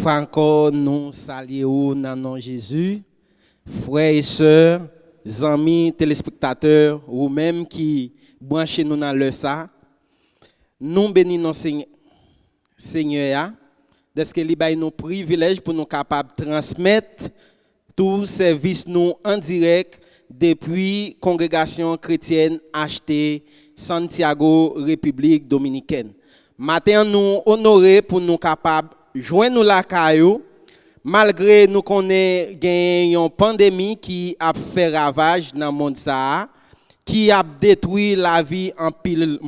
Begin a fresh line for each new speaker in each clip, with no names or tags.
Franco, nous saluons dans le nom de Jésus. Frères et sœurs, amis, téléspectateurs, ou même qui branchez nous dans le ça, nous bénissons Seigneur, parce que il a nous privilège pour nous capables de transmettre tout service nous en direct depuis congrégation chrétienne HT Santiago, République dominicaine. Maintenant, nous honorés pour nous capables de joindre la caillou, malgré nous connaissons une pandémie qui a fait ravage dans le monde, qui a détruit la vie en pile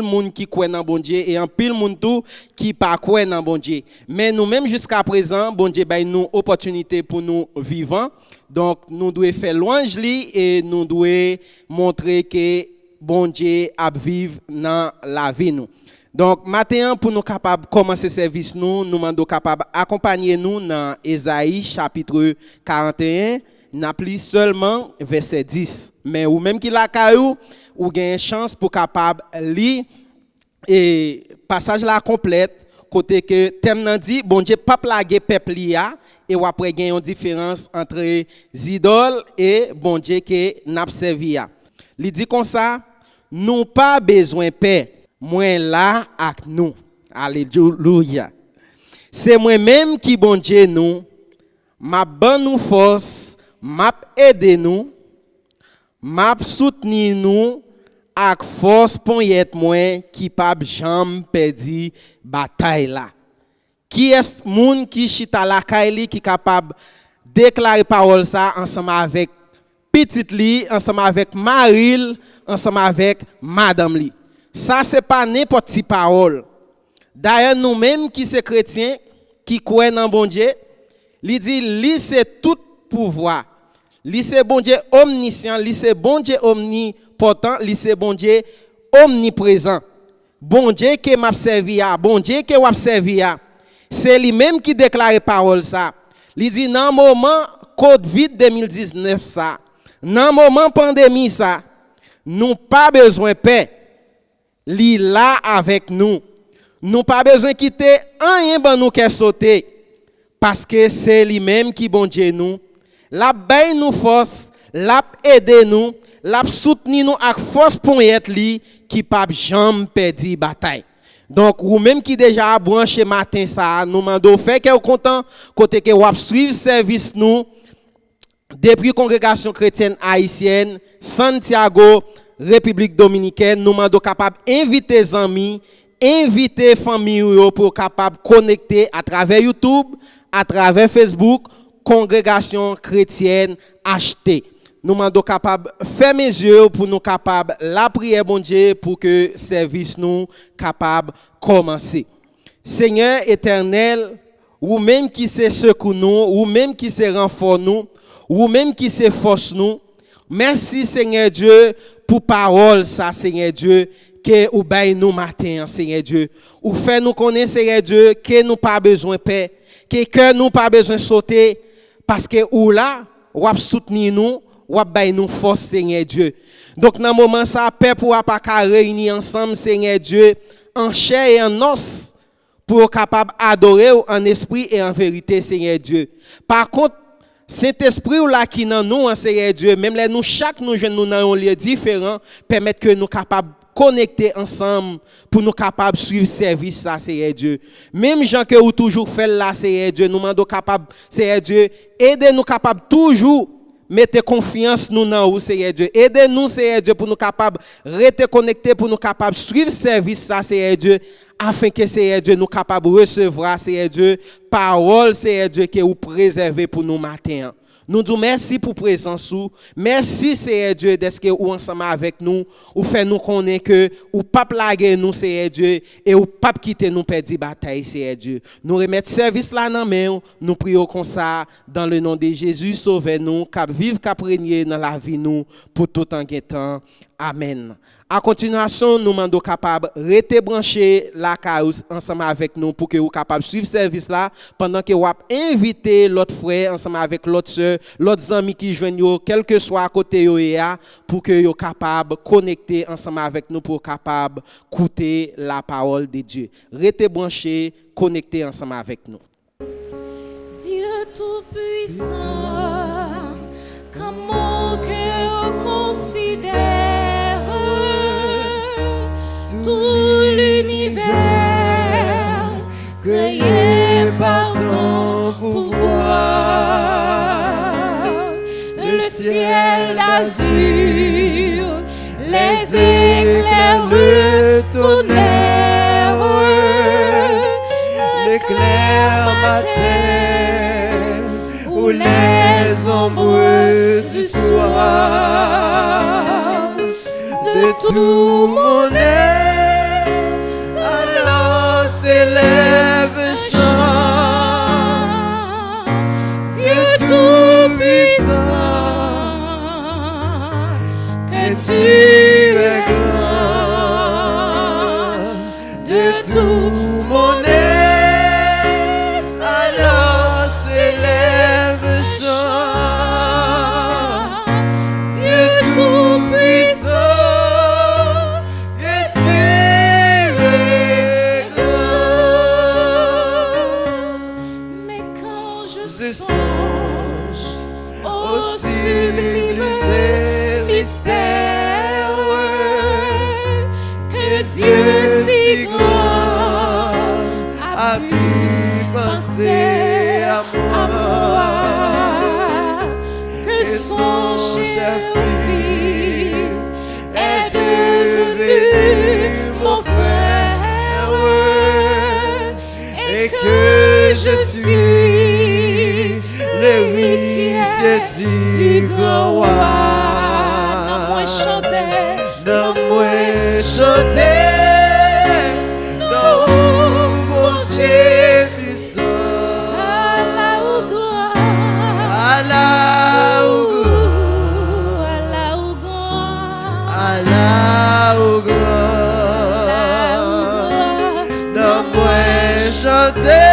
monde qui croit dans bon Dieu et en pile monde tout qui pas croit dans bon Dieu. Mais nous même jusqu'à présent, bon Dieu baille nous opportunité pour nous vivants. Donc nous devons faire louange lui et nous devons montrer que bon Dieu a vivre dans la vie nous. Donc maintenant pour nous capables commencer service nous demandons capable accompagner nous dans Ésaïe chapitre 41. N'a plus seulement verset 10. Mais ou même qui la caillou, ou gagne chance pour capable lire et passage là complète côté que thème nan dit bon Dieu pas plaguer peuple là et ou après gagne une différence entre idoles et bon Dieu que n'a servi a. Il dit comme ça, nous pas besoin paix, moi là avec nous. Alléluia. C'est moi même qui bon Dieu nous m'a ban nous force m'a aidé nous, m'a soutenu nous avec force pour être moins qui pas jamais perdu bataille là. Qui est moun qui chita la kaili qui capable déclarer parole ça ensemble avec petite li, ensemble avec Maril, ensemble avec madame li. Ça c'est pas n'importe qui parole. D'ailleurs nous même qui sommes chrétiens qui croient dans bon Dieu, il dit li c'est tout pouvoir. Li c'est bon Dieu omniscient, li c'est bon Dieu omnipotent, li c'est bon Dieu omniprésent. Bon Dieu qui m'a servi à, bon Dieu qui m'a servi à. C'est lui-même qui déclare parole ça. Il dit dans moment Covid 2019 ça, dans moment pandémie ça, nous pas besoin de paix. Li là avec nous. Nous pas besoin quitter rien ban nous qui sauter parce que c'est lui-même qui bon Dieu nous. La baille nous force, la aide nous, la soutenir nous avec force pour être li qui pas jamais perdu bataille. Donc ou même qui déjà branché matin ça, nous mando fait que content côté que ou suivre service nous depuis congrégation chrétienne haïtienne Santiago, République dominicaine, nous mando capable inviter les amis, inviter famille pour capable connecter à travers YouTube, à travers Facebook. Congrégation chrétienne achetée. Nous sommes capables de faire mes yeux pour nous capables la prière bon Dieu pour que service nous capable commencer. Seigneur éternel, ou même qui sait secours nous, ou même qui sait renfort nous, ou même qui sait force nous. Merci Seigneur Dieu pour parole ça Seigneur Dieu que ou bail nous matin Seigneur Dieu. Ou fait nous connaître Seigneur Dieu que nous pas besoin de paix, que nous pas besoin de sauter. Parce que ou là, ou a soutenir nous, ou a bailler nous force Seigneur Dieu. Donc dans moment ça peuple ou pas réunir ensemble Seigneur Dieu en chair et en os pour capable adorer en esprit et en vérité Seigneur Dieu. Par contre, Saint-Esprit ou là qui dans nous Seigneur Dieu, même là nous chaque nous jeunes nous dans un lieu différent permettre que nous capables connecter ensemble pour nous capables de suivre service ça Seigneur Dieu. Même gens que ou toujours fait là Seigneur Dieu, nous demandons capable Seigneur Dieu, aidez-nous capable toujours mettre confiance nous dans vous Seigneur Dieu. Aidez-nous Seigneur Dieu pour nous capables rester connectés pour nous capables suivre service ça Seigneur Dieu afin que Seigneur Dieu nous capables recevoir Seigneur Dieu parole Seigneur Dieu que vous préservez pour nous matin. Nous disons merci pour présence. Merci Seigneur Dieu d'être que ou ensemble avec nous ou fait nous connaître que ou pas plaguer nous Seigneur Dieu et ou pas quitter nous perdre bataille Seigneur Dieu. Nous remettre service là dans main, nous prions comme ça dans le nom de Jésus, sauvez-nous, cap vivre cap régner dans la vie nous pour tout en temps. Amen. À continuation, nous demandons capable de rester branché la carouse ensemble avec nous pour que vous capable de suivre ce service là pendant que vous invité l'autre frère ensemble avec l'autre soeur, l'autre amis qui joignent quel que soit à côté pour que vous capable de connecter ensemble avec nous pour capable écouter la parole de Dieu. Restez branché, connectés ensemble avec nous.
Dieu Tout-Puissant, quand mon cœur considère tout l'univers créé par ton pouvoir, le ciel d'azur, les éclairs, le tonnerre, l'éclair matin ou les ombres du soir, de tout mon être, alors s'élève un chant. Dieu Tout-Puissant, que tu es grand, de tout mon être, alors s'élève un chant. Dieu Tout-Puissant, que tu es grand. Mais quand je songe au sublime mystère que Dieu si grand a pu penser à moi, que son cher fils est devenu mon frère et que je suis l'héritier du grand roi. Non, moi chanter, non, moi chanter, non, mon Dieu puissant. Allah ou grand, Allah ou grand, Allah ou grand, Allah ou grand, non, moi chanter.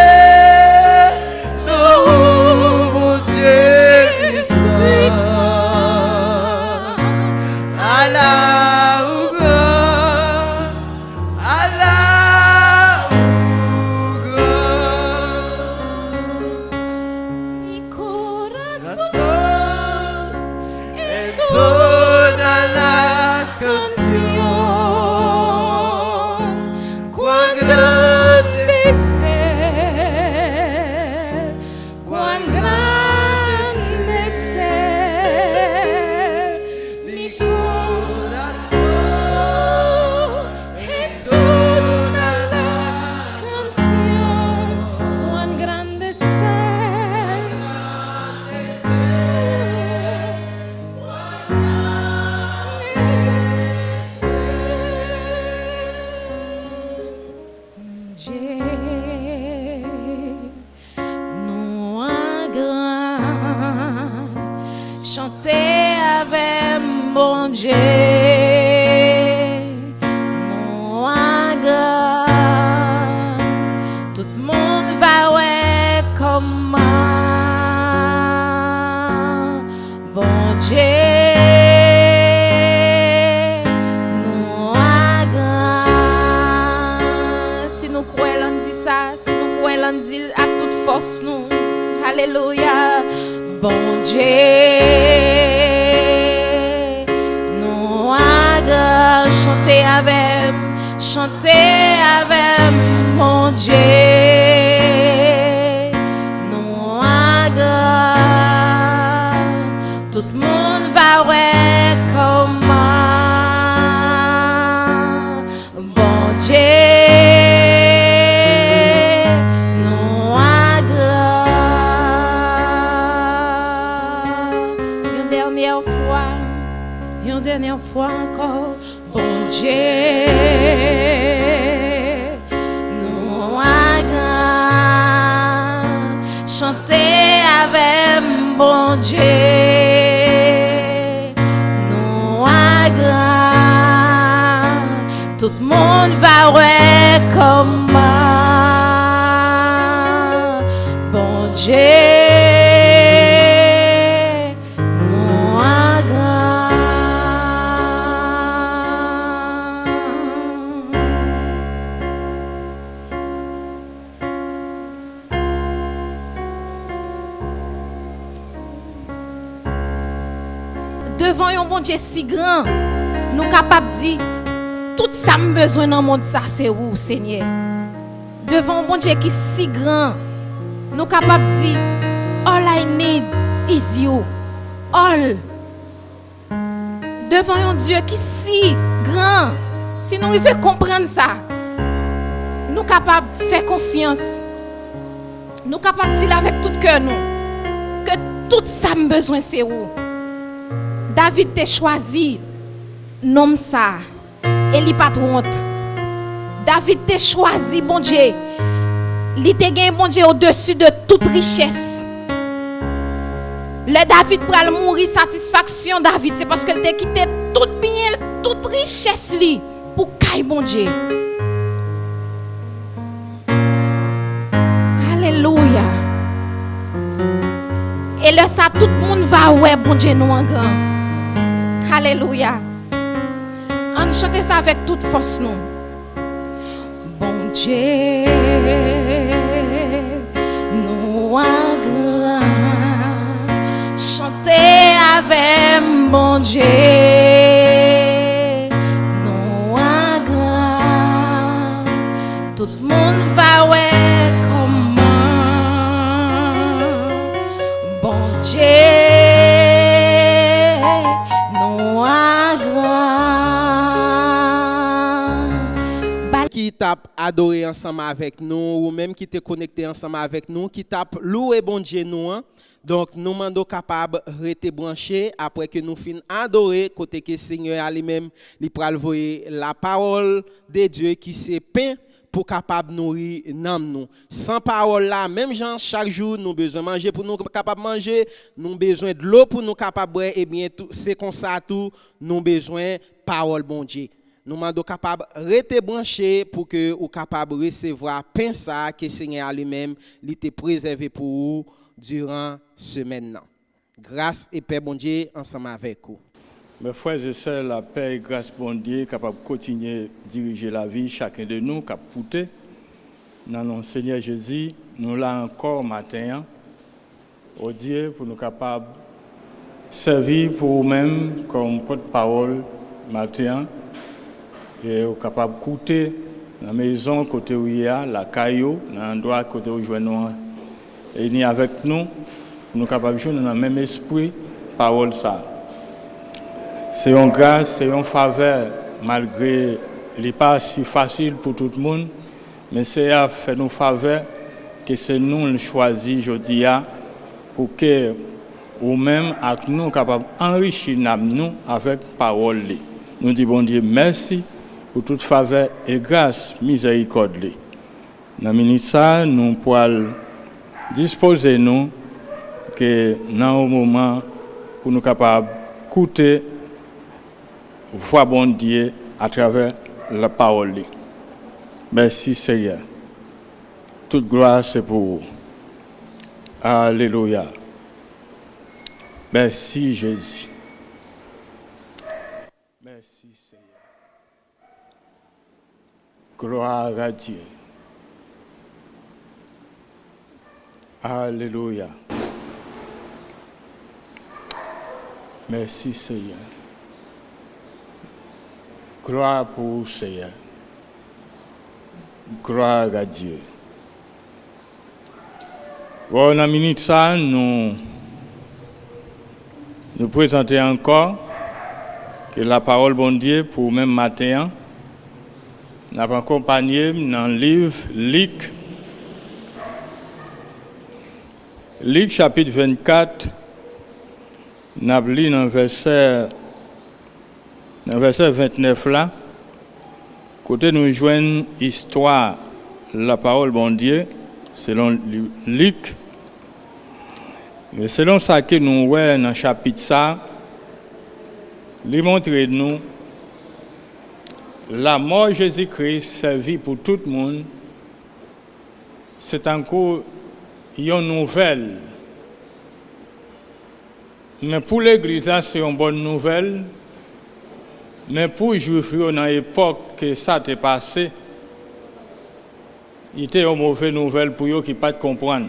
Chanter avec mon Dieu, non grand, tout le monde va ouais comment, bon Dieu, non grand. Si nous croyons on dit ça, si nous croyons on dit à toute force nous, alléluia. Bon Dieu, nous allons chanter avec mon Dieu. Nous allons, tout le monde va ouais comment, bon Dieu. Une dernière fois encore, bon Dieu, nous allons chanter avec bon Dieu, nous allons, tout le monde va ouais comment, bon Dieu. devant un bon Dieu si grand, nous capables de dire tout ça me besoin dans le monde ça c'est où Seigneur. Devant un bon Dieu qui est si grand, nous capables de dire all I need is you. All. Devant un Dieu qui est si grand, si nous arrivons à comprendre ça, nous sommes capables de faire confiance. Nous sommes capables de dire avec tout cœur nous que tout ça me besoin c'est où. David t'a choisi nom ça et il pas trop honte. David t'a choisi bon Dieu. Il t'a gagné bon Dieu au-dessus de toute richesse. Le David pral mourir satisfaction David c'est parce qu'elle t'a quitté tout bien toute richesse li pour caille bon Dieu. Alléluia. Et là ça tout le monde va ouais bon Dieu nous en grand. Alléluia. On chante ça avec toute force nous. Bon Dieu nous en grand. Chantez avec mon Dieu, nous en grand. Tout le monde va ouais comment. Bon Dieu, nous en grand.
Qui t'a adoré ensemble avec nous, ou même qui t'est connecté ensemble avec nous, qui t'a loué bon Dieu nous. Donc, nous sommes capables de rester branchés après que nous finissons adorer, côté que le Seigneur lui-même, il pral voyer la parole de Dieu qui s'est peint pour capable nourrir nous. Sans parole là, même gens chaque jour nous besoin de manger pour nous capable manger, nous besoin de l'eau pour nous capable boire et bien tout c'est comme ça tout nous besoin parole bon Dieu. Nous sommes capables de rester branchés pour que vous capable de recevoir pain ça que le Seigneur lui-même il était préservé pour vous durant semaine. Grâce et paix bon Dieu ensemble avec vous.
Mes frères et sœurs, la paix et grâce bon Dieu capable de continuer à diriger la vie chacun de nous cap pouté dans le Seigneur Jésus, nous là encore matin au Dieu pour nous capables servir pour nous-mêmes comme porte-parole matin et capable d'écouter dans la maison côté où il y a la caillou dans l'endroit côté où nous et ni avec nous, nous sommes capables de jouer dans le même esprit, parole ça. C'est une grâce, c'est une faveur, malgré les pas si facile pour tout le monde, mais c'est à faire nous faveur que c'est nous qui choisissons aujourd'hui pour que nous-mêmes, avec nous, capables d'enrichir nous avec parole. Nous disons bon Dieu merci pour toute faveur et grâce, miséricorde. Dans la minute ça, nous pouvons disposez-nous que dans un moment où nous sommes capables d'écouter voix bon Dieu à travers la parole. Merci Seigneur. Toute gloire c'est pour vous. Alléluia. Merci Jésus. Merci Seigneur. Gloire à Dieu. Alléluia. Merci Seigneur. Gloire pour vous, Seigneur. Gloire à Dieu. Bon, dans la minute ça, nous présentons encore que la parole bon Dieu pour même matin. Nous avons accompagné dans le livre Luc. Luc chapitre 24, nous avons lu dans le verset 29 là, côté nous joignons histoire, la parole bon Dieu, selon Luc. Mais selon ça que nous voyons dans le chapitre ça, il montre nous la mort de Jésus-Christ servie pour tout le monde. C'est encore une nouvelle. Mais pour l'Église, c'est une bonne nouvelle. Mais pour les Juifs, dans l'époque que ça s'est passé, il était une mauvaise nouvelle pour eux qui ne pas comprendre.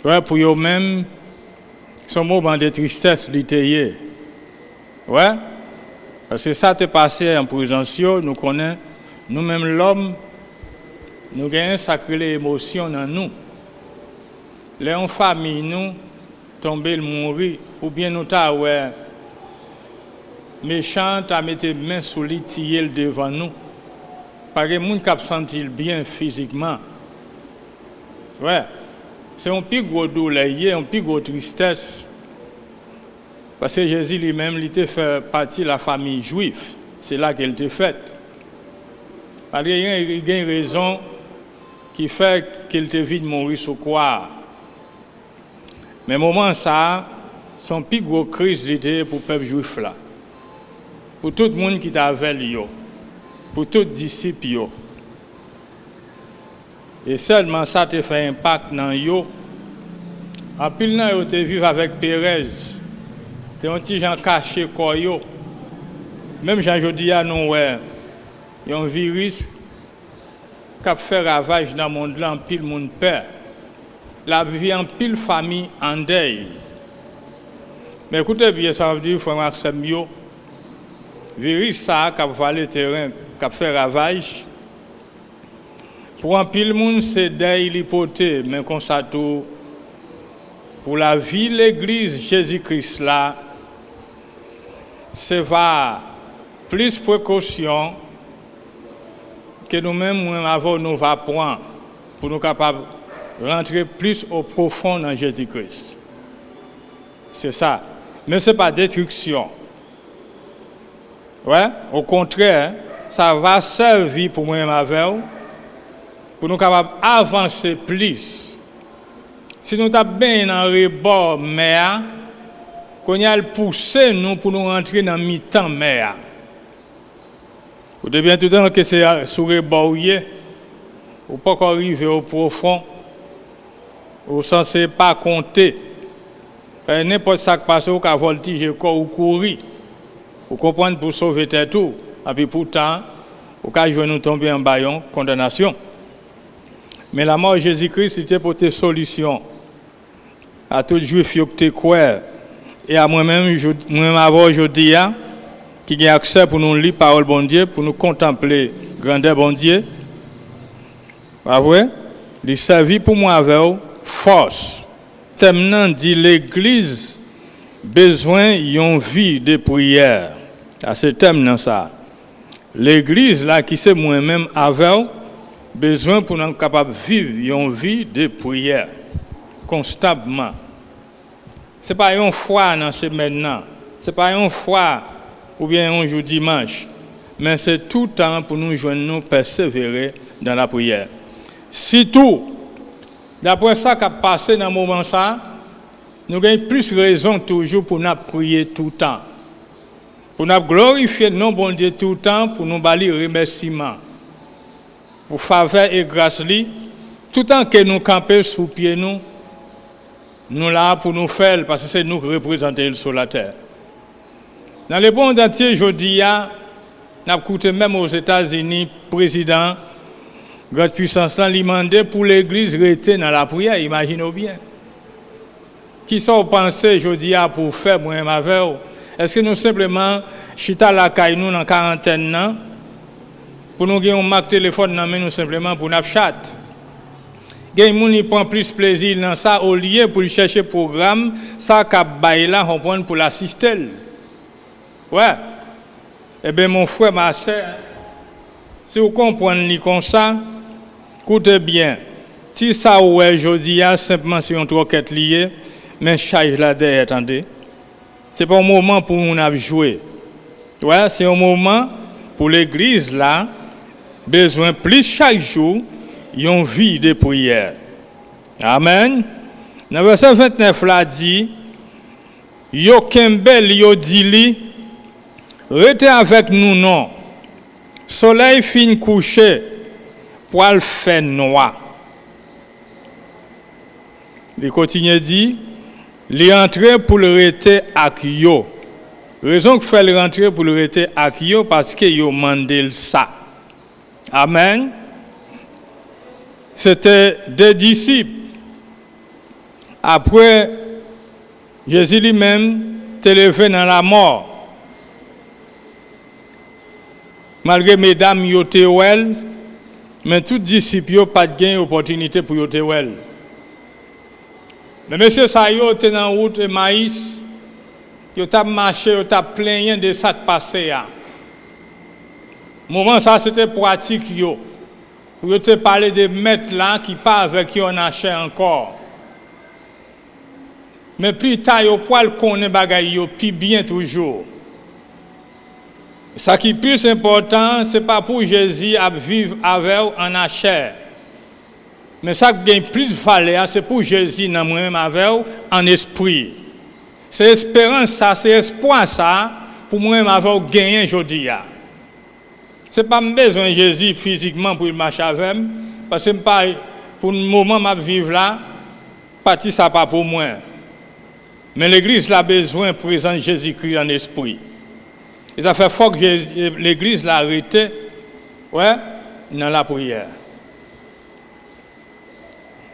Pour eux-mêmes, Son moment de tristesse littéraire. Ouais? Parce que ça t'est passé en présence, nous connaissons, nous-mêmes l'homme, nous avons une sacrée émotion dans nous. Les en famille, nous, tomber, mourir, ou bien nous t'avons, ouais, méchant, t'as mis tes mains sous les tiers devant nous. Parce que les gens qui senti bien physiquement. Ouais. C'est un plus gros douleur, un plus gros tristesse. Parce que Jésus lui-même, il était fait partie de la famille juive. C'est là qu'elle était faite. Parce qu'il y a une raison qui fait qu'il te vite mourir sur quoi. Mais au moment ça, son plus gros crise était pour le peuple juif là. Pour tout le monde qui était avec lui. Pour tous les disciples. Et seulement ça te fait impact dans yo. En pile nan yo te vivre avec Pérez. Te un petit gens caché quoi yo. Même Jean jodi a nous ouais. Y a un virus qui a fait ravage dans le monde là en pile monde peur. La vie en pile famille en deuil. Mais écoutez bien ça veut dire frère Maxime yo. Virus ça qui a valé terrain, qui a fait ravage. Pour un pile monde c'est deuil l'hypothèse mais comme ça tout pour la vie l'église Jésus-Christ là c'est va plus précaution que nous-mêmes avons nous va prendre pour nous capables rentrer plus au profond dans Jésus-Christ. C'est ça. Mais c'est pas destruction. Ouais, au contraire, ça va servir pour moi-même avec vous pour nous capables avancer plus. Si nous sommes bien dans le rebord mer, qu'on y a le pousser nous pour nous rentrer dans mi-temps mer. Vous devez bien tout le temps que c'est sur le rebord ou pas arriver au profond, ou censé pas compter. N'importe ça qui passe, ou qu'à voltiger ou courir. Vous comprenez pour sauver tête tout. Et puis pourtant, au cas où nous tomber en baillon, condamnation. Mais la mort de Jésus-Christ était pour tes solutions. À tout juif qui te croire. Et à moi-même, avant aujourd'hui, qui a accès pour nous lire la parole bon Dieu, pour nous contempler grandeur bon Dieu. Pas vrai? Il servit pour moi avec force. Terminant dit l'église besoin d'une vie de prière. C'est terminant ça. L'église là qui c'est moi-même avec besoin pour nous capable vivre une vie de prière constamment. C'est pas une fois dans ce maintenant. C'est pas une fois ou bien un jour dimanche, mais c'est tout le temps pour nous joindre nous persévérer dans la prière. Surtout, d'après ça qui a passé dans le moment ça, nous avons plus raison toujours pour nous prier tout le temps. Pour nous glorifier le nom bon Dieu tout le temps, pour nous bâlir remerciements. Pour faveur et grâce lui, tout le temps que nous campons sous pied nous là pour nous faire, parce que c'est nous qui représentons sur la terre. Dans le monde entier, je dis, nous avons écouté même aux États-Unis, président, grande puissance, lui demandé pour l'Église rester dans la prière, imaginez bien. Qui sont pensés, je dis, pour faire moi-même avec vous? Est-ce que nous simplement, chita la caille nous dans quarantaine, pour nous gagner un marque téléphone, nous simplement pour nous chat? Les gens prennent plus plaisir dans ça au lieu pour chercher programme, ça qu'a bail là, on prend pour l'assister. Ouais. Eh bien, mon frère, ma soeur, si vous comprenez comme ça, écoutez bien. Si ça ouais, je dis, simplement si on troquette lié, mais charge là derrière, attendez. C'est pas un moment pour nous jouer. Ouais, c'est un moment pour l'église là, besoin plus chaque jour, une vie de prière. Amen. Dans le verset 29 là dit, yo kembel yo dili, restez avec nous non. Soleil fin couché, poil fait noir. Il continue dit, il rentre pour le rester avec yo. Raison que fait le rentrer pour le rester avec yo parce que yo mandel ça. Amen. C'était des disciples. Après Jésus lui-même t'est levé dans la mort. Malgré mesdames yo te wel, mais tous disciples yo pas de opportunité pour yo te wel. Mais monsieur ça yo te dans route Emmaüs, yo t'a marché, yo t'a plaigné de ça qui passé là. Moment ça c'était pratique yo. Pour yo te parler de maître là qui pas avec yo en chair encore. Mais plus tard yo poil connaît bagay yo puis bien toujours. Ça qui est plus important, c'est pas pour Jésus à vivre avec en chair. Mais ça qui gagne plus de valeur, c'est pour Jésus dans moi-même avec en esprit. C'est espérance ça, c'est espoir ça pour moi-même avec gagner aujourd'hui. C'est pas besoin de Jésus physiquement pour marcher avec moi, parce que pas pour le moment que je vivre là, partie ça pas pour moi. Mais l'église a besoin de présenter Jésus-Christ en esprit. Et ça fait fort que l'église l'a arrêté dans la prière.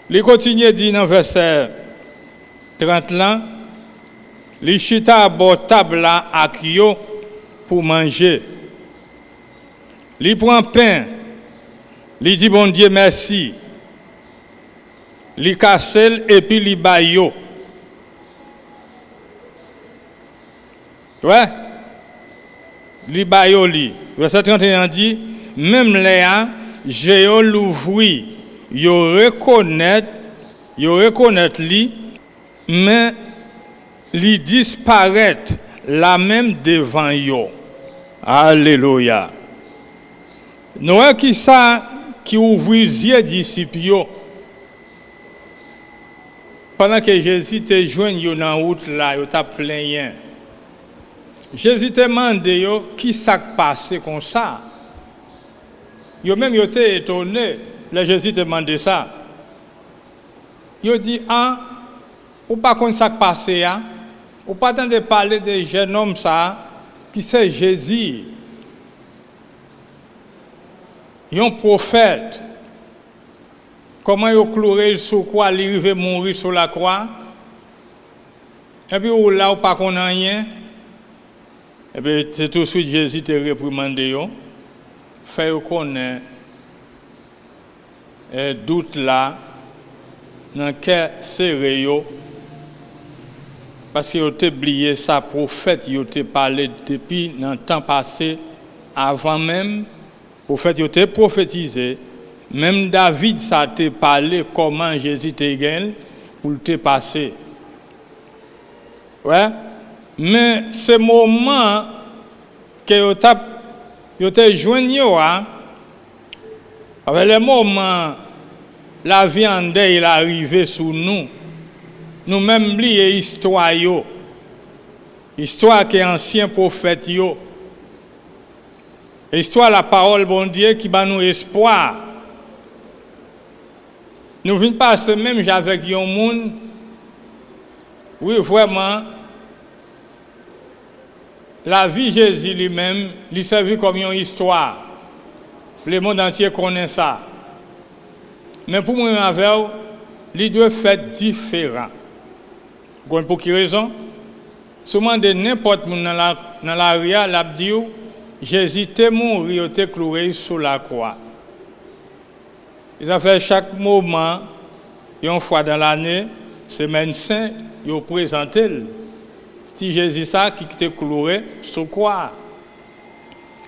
Il continue à dire dans le verset 30 là, les chita à bord table là avec yo pour manger. Il prend pain, il dit bon Dieu merci. Il casse et puis il baille yo. Ouais. Li bayo li. Verset 31 dit, même Léa, j'ai l'ouvri, yo reconnaître li, mais li disparaître la même devant yo. Alléluia. Noé qui ça qui ouvrit les yeux disciples yo. Pendant que Jésus te joint yo dans route là, yo t'a plaigné. Jésus te demandé qui s'est passé comme ça. Yo même yo été étonné, le Jésus te demandé ça. Yo dit ou pas qu'on s'est passé ou pas de parler de jeune homme ça qui c'est Jésus. Un prophète. Comment yo cloué sur quoi, il arrive mourir sur la croix. Et puis ou là ou pas qu'on a rien. Et bien, c'est tout de suite Jésus te réprimandé, fait connaître doute là, dans quel sérieux, parce que vous avez oublié ça, prophète, vous avez parlé depuis dans le temps passé, avant même, prophète, vous avez prophétisé, même David, ça t'a parlé comment Jésus te gagne pour te passer. Ouais? Mais ce moment que vous avez joint, avec le moment la vie en deuil est arrivée sur nous, nous-mêmes oublions l'histoire, l'histoire qui est ancien prophète, l'histoire de la parole bon Dieu qui va nous espoir. Nous venons passer même avec un monde, oui vraiment. La vie de Jésus lui-même, il servi comme une histoire. Le monde entier connaît ça. Mais pour moi, il doit faire différent. Pour quelle raison? Souvent, de n'importe où dans la rue, il dit Jésus est mort, il est cloué sur la croix. Ils ont fait chaque moment, une fois dans l'année, semaine sainte, ils ont présenté. Si Jésus ça qui était cloué sur quoi.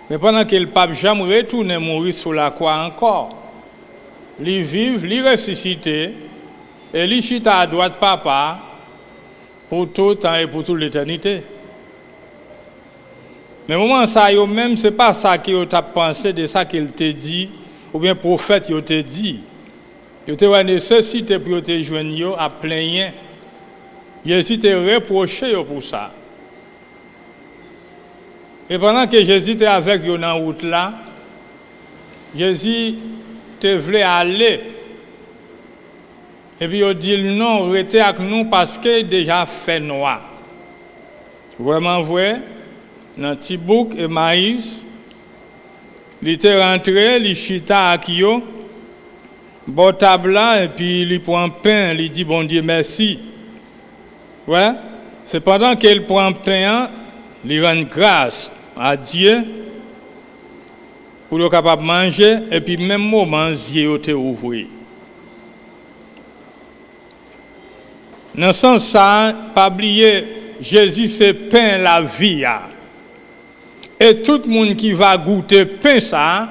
Mais pendant que le pape jamais retourne mourir sur la croix encore, il vit, il ressuscite et il chita à droite papa pour tout le temps et pour toute l'éternité. Mais au moment ça, même c'est pas ça qu'il t'a pensé de ça qu'il t'a dit ou bien prophète il t'a dit. Il t'a nécessité pour te joindre à plein. Jésus t'a reproché pour ça. Et pendant que Jésus était avec eux dans la route là, Jésus te voulait aller. Et puis il dit non, restez avec nous parce que déjà fait noir. Vraiment vrai, dans Tibouk et Maïs, il était rentré, il chita avec eux, bon table là, et puis il prend pain, il dit bon Dieu merci. Ouais, C'est pendant qu'il prend pain, il rend grâce à Dieu pour être capable de manger, et puis même moment, les yeux étaient ouverts. Dans ce sens, ça, pas oublier, Jésus c'est pain la vie. Et tout le monde qui va goûter pain ça,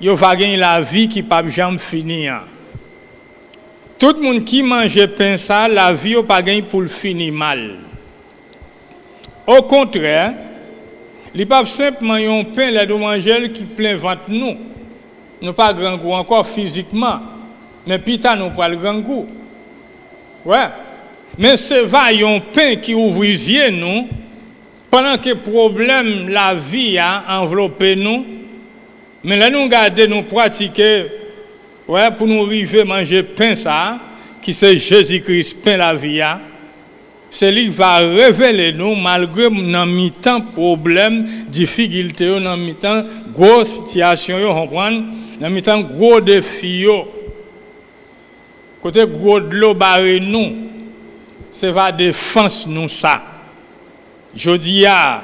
il va gagner la vie qui ne peut jamais finir. Tout le monde qui mange pain ça, la vie n'a pas gagné pour le finir mal. Au contraire, il pas simplement un pain là de manger qui plein ventre nous. Nous pas grand goût encore physiquement, mais pita nous pas le grand goût. Ouais. Mais c'est un pain qui ouvre les yeux nous pendant que problème la vie a enveloppé nous. Mais là nous garder nous pratiquer ouais pour nous arriver manger pain ça qui c'est Jésus-Christ pain la vie a. C'est lui qui va révéler nous malgré dans mi-temps problème, difficulté, dans mi-temps grosse situation, dans mi-temps gros défi. Côté gros de l'eau barré nous, c'est va défense nous ça. Je dis à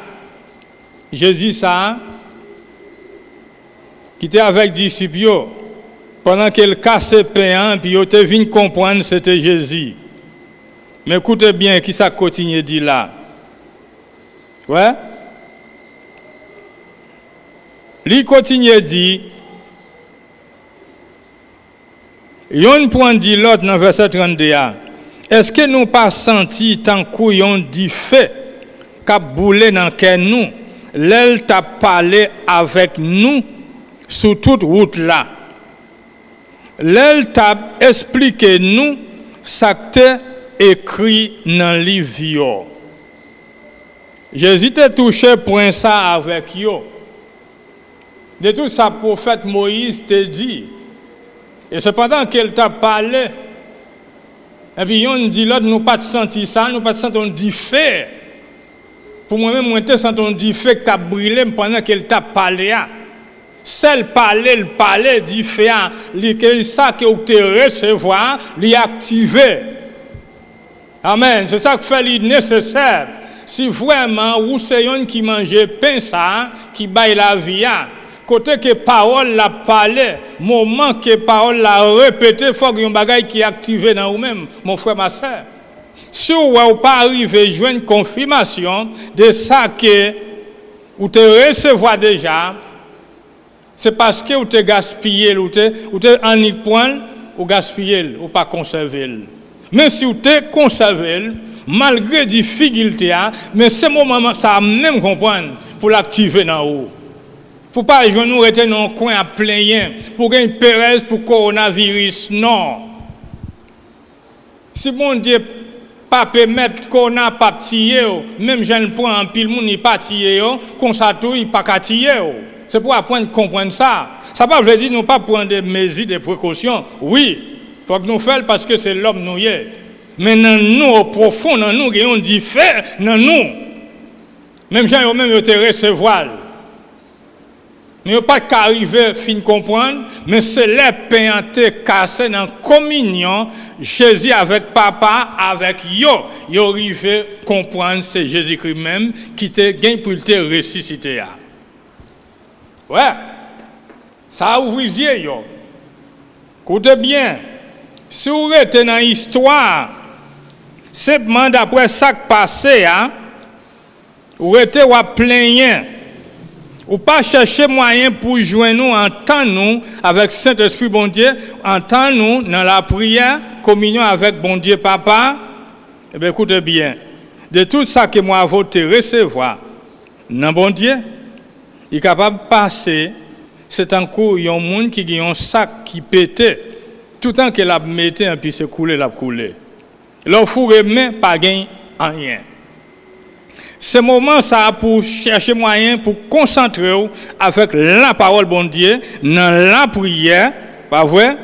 Jésus ça, qui était avec disciples, pendant qu'il cassait pain, puis il était venu comprendre c'était Jésus. Mais écoutez bien, qui ça continue dit là? Ouais? Il continue dit, yon point dit l'autre dans verset 32. Est-ce que nous pas senti tant qu'on dit fait qu'a boulé dans quel nous, l'elle t'a parlé avec nous sur toute route là. L'elle t'a expliqué nous ça écrit dans le livre. Jésus t'a touché point ça avec yo. De tout ça, prophète Moïse t'a dit. Et cependant qu'elle t'a parlé, et puis on dit l'autre, nous pas senti ça, nous pas senti on dit fait. Pour moi-même, moi je senti on dit fait que t'as brûlé pendant qu'elle t'a parlé. Celle parler, le parler, dit fait, c'est ça que vous te recevoir, l'activer. Amen. C'est ça que fait le nécessaire. Si vraiment, vous c'est un qui mange pain ça, qui baille la vie, côté que parole la parler, moment que parole la répéter, il faut qu'il y ait un bagage qui est activé dans vous-même, mon frère, ma soeur. Si vous n'avez pas arrivé à jouer une confirmation de ça que vous te recevoir déjà, c'est parce que vous te gaspillé, vous te en y point, ou gaspillé, ou pas conservé. Mais si vous te conservé, malgré des difficultés, mais ce moment, ça a même comprendre pour l'activer dans vous. Pour pas jouer nous rester dans un coin à plein, pour gagner pérez pour coronavirus, non. Si bon Dieu pas permettre qu'on a pas tirer, même je ne prends en pile monde ni pas tirer, comme ça tout il pas qu'à tirer. C'est pour apprendre à comprendre ça. Ça ne veut pas dire nous pas prendre des mesures, des précautions. Oui, il faut que nous fassions parce que c'est l'homme nous y est. Mais dans nous, au profond, dans nous, on dit faire, dans nous. Même gens, même ils te recevoir. Mais ils n'ont pas qu'arriver à fin comprendre, mais c'est les pains cassés dans la communion, Jésus avec papa, avec yo. Ils arrivent à comprendre c'est Jésus-Christ même qui te gagne pour te ressusciter. Ouais, ça ouvre les yeux, yo. Écoutez bien, si vous êtes dans l'histoire, simplement d'après ça qui passé, vous êtes plein, ou pas chercher moyen pour joindre nous, entendre nous avec Saint-Esprit bon Dieu, entendre nous dans la prière, communion avec bon Dieu Papa. Eh bien, écoutez bien, de tout ça que moi vous te recevoir, non bon Dieu, il est capable de passer, c'est un coup, il y a un monde qui a un sac qui pétait, tout le temps qu'il a mis et puis c'est coulé, il a coulé. Leur fourre main, pas gain rien. Ce moment, ça a pour chercher moyen pour concentrer avec la parole bon Dieu, dans la prière, pas vrai?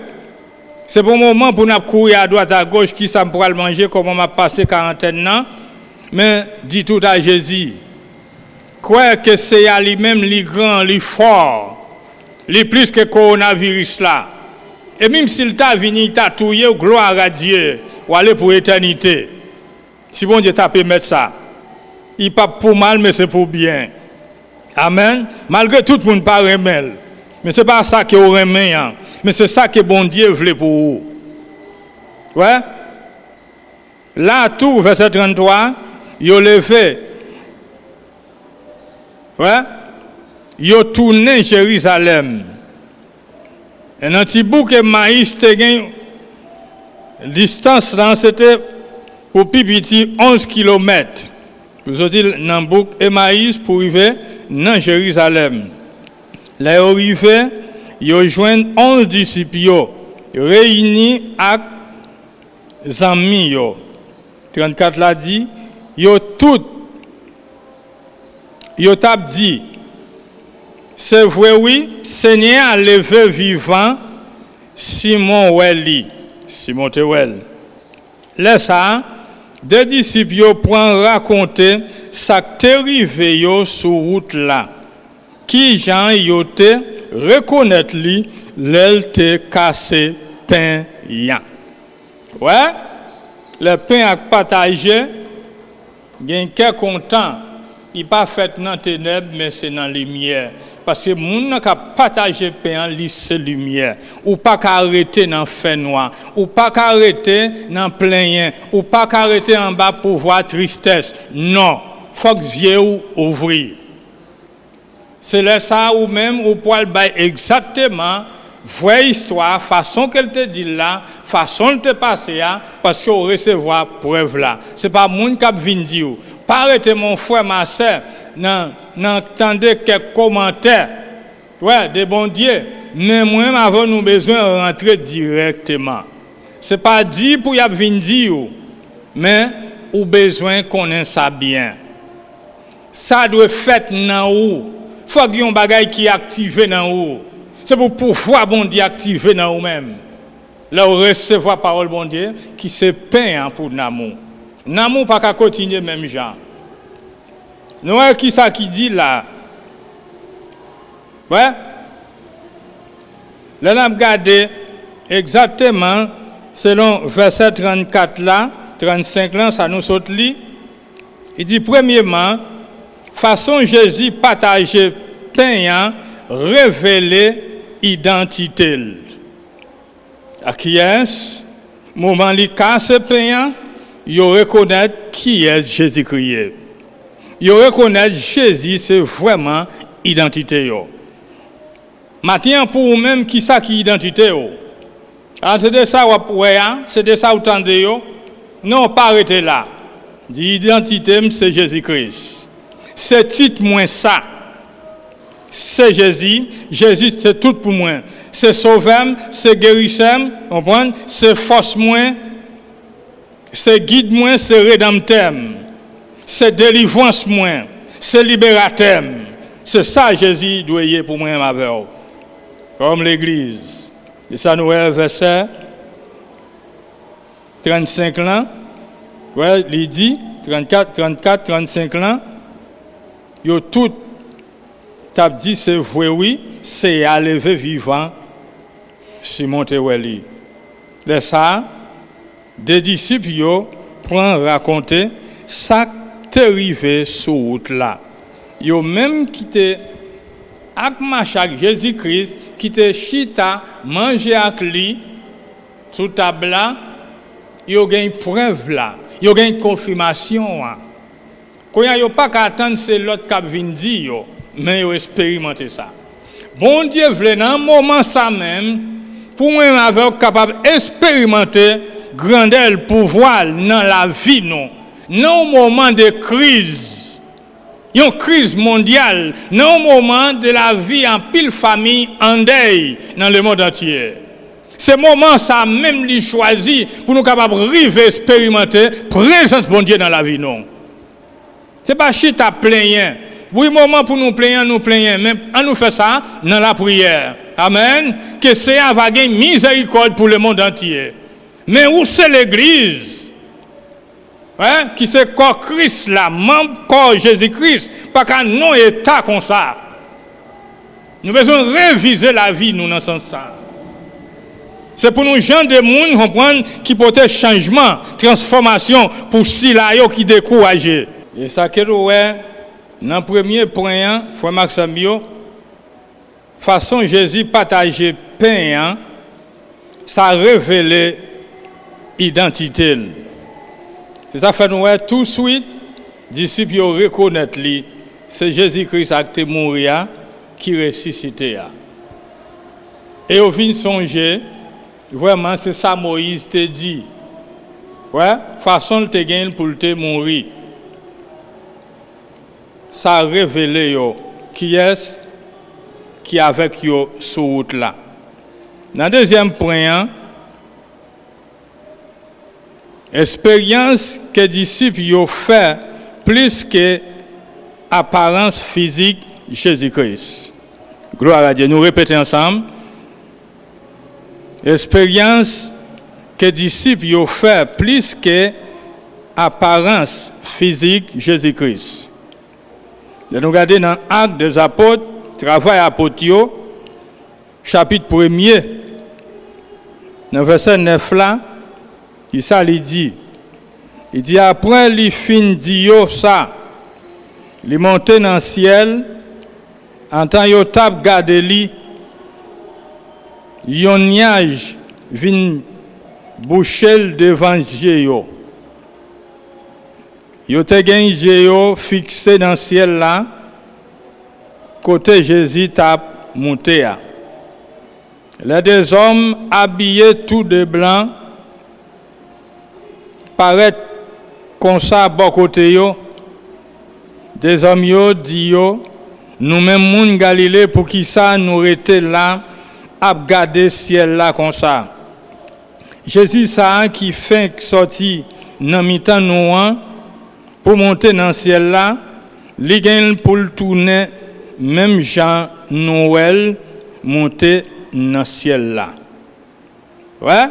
C'est pour moment pour nous courir à droite, à gauche, qui ça pourra le manger, comment on a passé 40 ans. Mais dis tout à Jésus. Croire que c'est à lui-même, lui grand, lui fort, lui plus que le coronavirus là. Et même s'il t'a venu, il t'a touillé, gloire à Dieu, ou aller pour l'éternité. Si bon Dieu t'a permettre ça, il pas pour mal, mais c'est pour bien. Amen. Malgré tout le monde pas remel. Mais c'est pas ça que vous remet, hein. Mais c'est ça que bon Dieu voulait pour vous. Ouais? Là, tout, verset 33, il a levé. Ouais? Il a tourné Jérusalem. Et dans petit bout que maïs te gagne, distance là, c'était pour petit 11 km. Vous avez dit dans le bouc Emmaïs pour arriver dans Jérusalem. Là, ils arrivé, ils ont joint 11 disciples réunis avec les amis. 34 l'a dit, ils ont dit, c'est vrai, oui, Seigneur a levé vivant Simon Welli, Simon Tewel. Là, ça, des disciples prennent raconter ça qui est arrivé sur route là. Qui Jean yote reconnaître lui, l'elle te cassé pain yan. Ouais, le pain a partagé, gen qui content, il pas fait dans ténèbres mais c'est dans lumière. Parce que moun n'a ka partager pain li c'est lumière. Ou pas arrêter dans fait noir, ou pas arrêter dans plein, ou pas arrêter en bas pour voir tristesse. Non, faut que yeux ouvrir. C'est là ça ou même ou pour le bail exactement vraie histoire, façon qu'elle te dit là, façon de te passer là, parce qu'on recevoir preuve là. C'est pas moun qui vient dire. Pas arrêter mon frère, ma soeur, n'entendez quelques commentaires, ouais, de bon Dieu, mais moi-même avons nous besoin de rentrer directement. C'est pas dit pour y venir dire, mais ou besoin qu'on ait ça bien. Ça doit faire dans où. Faut qu'il y ait un bagage qui est activé dans où. C'est pour pouvoir bon Dieu activer dans vous-même. Là, vous recevez la parole bon Dieu qui se peint pour l'amour. L'amour pas qu'à continuer même genre. Nous voyons qui ça qui dit là. Ouais. Là, on a regardé exactement selon verset 34 là, 35 là, ça nous saute li. Il dit premièrement, façon Jésus partager pain, révéler identité. À qui est-ce? Moment li casse pain, il reconnaît qui est Jésus-Christ. Il reconnaît Jésus, c'est vraiment identité yo. Maintenant pour vous même qui ça qui identité yo. Alors c'est de ça c'est de ça vous entendez yo. Non, pas arrêter là. L'identité c'est Jésus-Christ. C'est titre moins ça. C'est Jésus, Jésus c'est tout pour moi. C'est sauveur, c'est guérisseur, comprendre? C'est force moi. C'est guide moi, c'est rédempteur. C'est délivrance moi, c'est libérateur. C'est ça Jésus doit y pour moi ma veuve. Comme l'église. Et ça nous est verset 35 là. Ouais, il dit 34, 35 là. Yo tout t'a dit c'est vrai oui, c'est à lever vivant Simon Teweli. De ça des disciples yo prend raconter ça t'est arrivé sur route là. Yo même quitté avec Machak Jésus-Christ qui te chita manger avec lui sous table là, yo gagne preuve là, yo gagne confirmation là. Quand yo pas qu'attendre c'est l'autre qui vient dire yo, mais yo expérimenter ça. Bon Dieu voulait dans un moment ça même pour moi avec capable expérimenter grandeur pouvoir dans la vie non. Dans un moment de crise, une crise mondiale, dans un moment de la vie en pile famille en deuil dans le monde entier. Ce moment ça même lui choisi pour nous capables arriver expérimenter présence bon Dieu dans la vie non. C'est pas chita plaignant. Oui, moment pour nous plaignons, mais on nous fait ça dans la prière. Amen. Que c'est avoir miséricorde pour le monde entier. Mais où c'est l'église? Hein? Qui c'est corps Christ là, membre corps Jésus-Christ, pas qu'un non état comme ça. Nous besoin réviser la vie nous dans ce sens. C'est pour nous gens de monde comprendre qui portent changement, transformation pour si là qui découragé. Et ça que ouais dans le premier point, frère Maxime yo, façon Jésus partager pain, ça révèle identité. C'est ça fait nous tout de suite disciples reconnaître lui, c'est Jésus-Christ qui est mort qui ressuscité. Et au fin songer vraiment c'est ça Moïse te dit. Ouais, façon te gagne pour te mourir. Ça révèle yo qui est qui avec yo sur route là. Dans le deuxième point, expérience que disciples yo fait plus que apparence physique Jésus-Christ. Gloire à Dieu. Nous répétons ensemble. Expérience que disciples yo fait plus que apparence physique Jésus-Christ. Nous regardons dans Actes des Apôtres, travail apôtres, chapitre 1er, dans verset 9 là, il dit, après les fin dit ça, il monté dans le ciel, en tant yo tap gade li, yon nuage vin boucher devant yo. Yo te gen yo fixé dans le ciel là, côté Jésus tap monté a. Les deux hommes habillés tout de blanc paraît comme ça bon côté yo. Des hommes yo dit yo, nous même moun Galilée pour qui ça nous était là à regarder ciel là comme ça. Jésus ça qui fait sorti dans mi-temps nous pour monter dans le ciel là, li gen pour tourner même Jean Noël monter dans le ciel là. Ouais?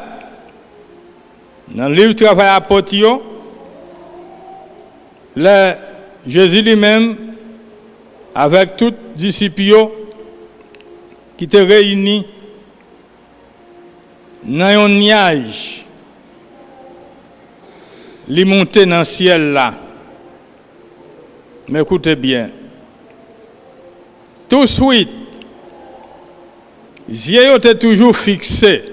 Dans le livre Travail apôtre, Jésus lui-même, avec tous les disciples qui étaient réunis dans un nuage, il montait dans le ciel là. Mais écoutez bien. Tout de suite, les yeux étaient toujours fixés.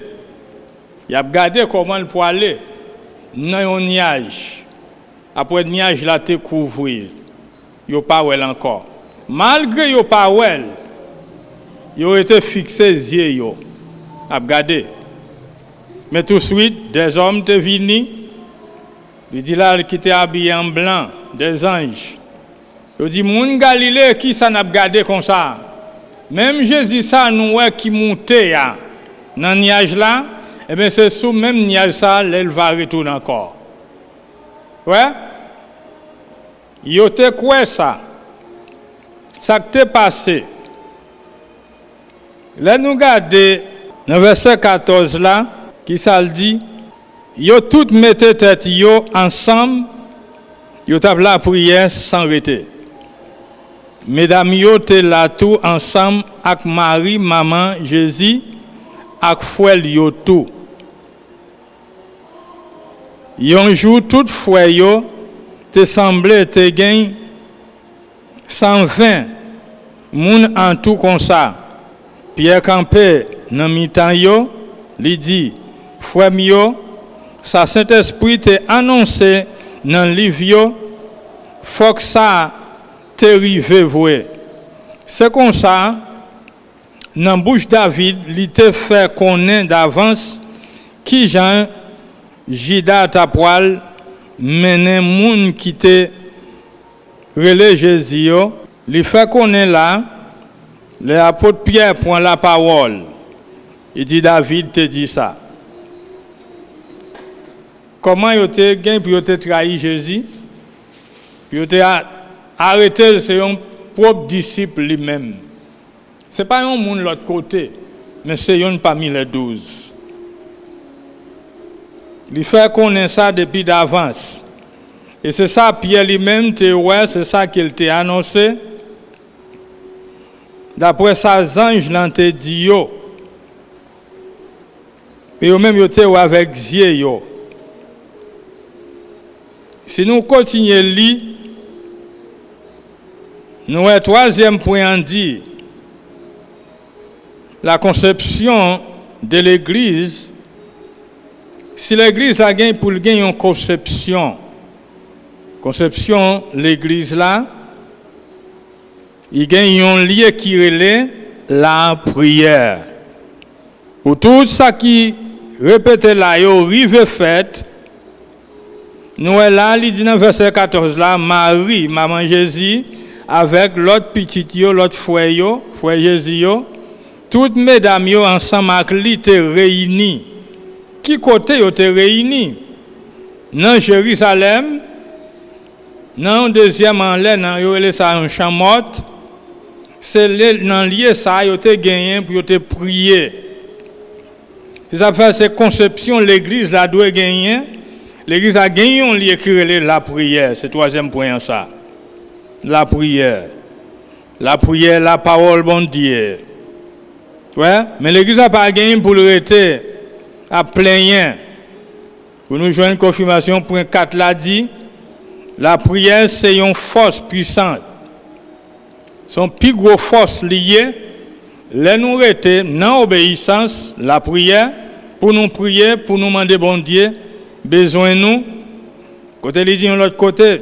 Il a regardé comment il peut aller dans un nuage. Après le nuage, là, te couvrir. Il n'y a pas well encore. Malgré qu'il n'y a pas well, il a été fixé les yeux. Il a regardé. Mais tout de suite, des hommes étaient venus. Il dit là qui était habillé en blanc, des anges. Il dit, moun Galilée, qui ça n'a regardé comme ça? Même Jésus, ça, nous, qui montait dans le nuage là, eh bien, c'est sous même nuage ça, il va retourner encore. Ouais? Il y a quoi ça? Ça qui est passé. Là, nous regardons dans le verset 14 là, qui ça le dit, ils ont tous mis tête ensemble, ils ont la prière sans arrêter. Mesdames, ils étaient là tout ensemble avec Marie, maman, Jésus, avec frère yo tout. Yon jour tout frère yo te semblé te gain 120 moun en tout comme ça. Pierre campé dans mi-temps yo, li dit frère yo, ça Saint-Esprit te annoncé dans le livre yo, faut que ça te rive vrai. C'est comme ça dans bouche David, il te fait connaître d'avance qui Jean Jida Tapoal mène moun qui te relé Jésus, il fait connaître là, l'apôtre Pierre prend la parole. Il dit David te dit ça. Comment il te gain pour te trahir Jésus? Il te arrêté, c'est un propre disciple lui-même. Ce n'est pas un monde de l'autre côté, mais c'est un parmi les 12. Il fait connaître ça depuis d'avance. Et c'est ça, Pierre lui-même, c'est ça qu'il t'a annoncé. D'après ça, ange l'ont dit, Et eux-mêmes, ils étaient avec yeux. Si nous continuons à lire, nous avons un troisième point en dit. La conception de l'Église, si l'Église a gagné pour gagner une conception l'Église là, il gagne un lien qui relève la prière. Pour tout ça qui répète là, yo rive fait, nous là, il dit dans verset 14 là, Marie, maman Jésus, avec l'autre petit yo, l'autre frère Jésus yo, toutes mesdames yo ensemble avec lui étaient réunies. Qui côté yo étaient réunis? Dans Jérusalem, dans deuxième en l'air, yo relé ça un champ mort. C'est dans lieu ça yo étaient gagné pour yo te prier. C'est ça fait cette conception l'église là doit gagner. L'église a gagné un lieu qui relève la prière, c'est troisième point ça. La prière, la parole bon Dieu. Ouais, mais l'église n'a pas gagné pour le rester à plein. Pour nous joindre une confirmation, point 4 l'a dit, la prière c'est une force puissante. Son plus gros force liée, les nous rester dans obéissance, la prière, pour nous prier, pour nous demander bon Dieu, besoin nous. Côté il dit de l'autre côté,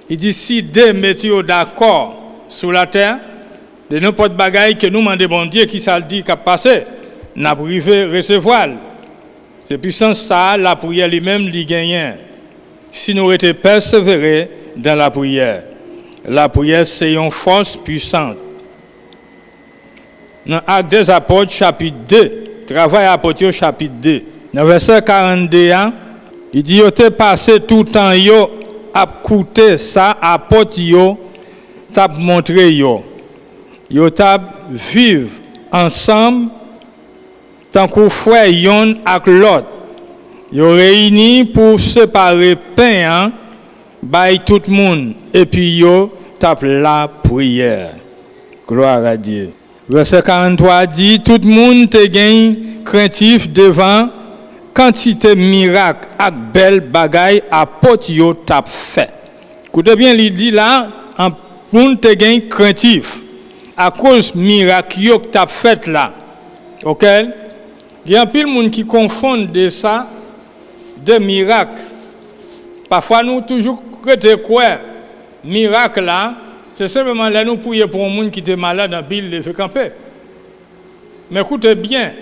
il dit si deux mettons d'accord sur la terre, de n'importe bagaille que nous demandons bon Dieu qui ça le dit qu'a passé, n'a privé recevoir. C'est puissance ça, la prière lui-même lui gagne. Si nous étions persévérés dans la prière c'est une force puissante. Dans Actes des Apôtres chapitre 2, travail apôtres chapitre 2, dans verset 41, il dit yo te passé tout temps yo a coûté ça apôtre yo t'a montré yo t'a vivre ensemble tant qu'on frère yon ak l'autre yo réunis pour séparer pain by tout le monde et puis yo t'a la prière. Gloire à Dieu. Verset 43 dit tout le monde te gagne craintif devant quantité miracle ak belle bagaille apôtre yo t'a fait. Écoutez bien, il dit là en monde te gagne craintif à cause miracle yo que t'a fait là. OK? Il y a un pile monde qui confondent de ça de miracle. Parfois nous toujours croyons quoi miracle là, c'est simplement là nous prier pour un monde qui était malade en pile le fait camper. Mais écoutez bien,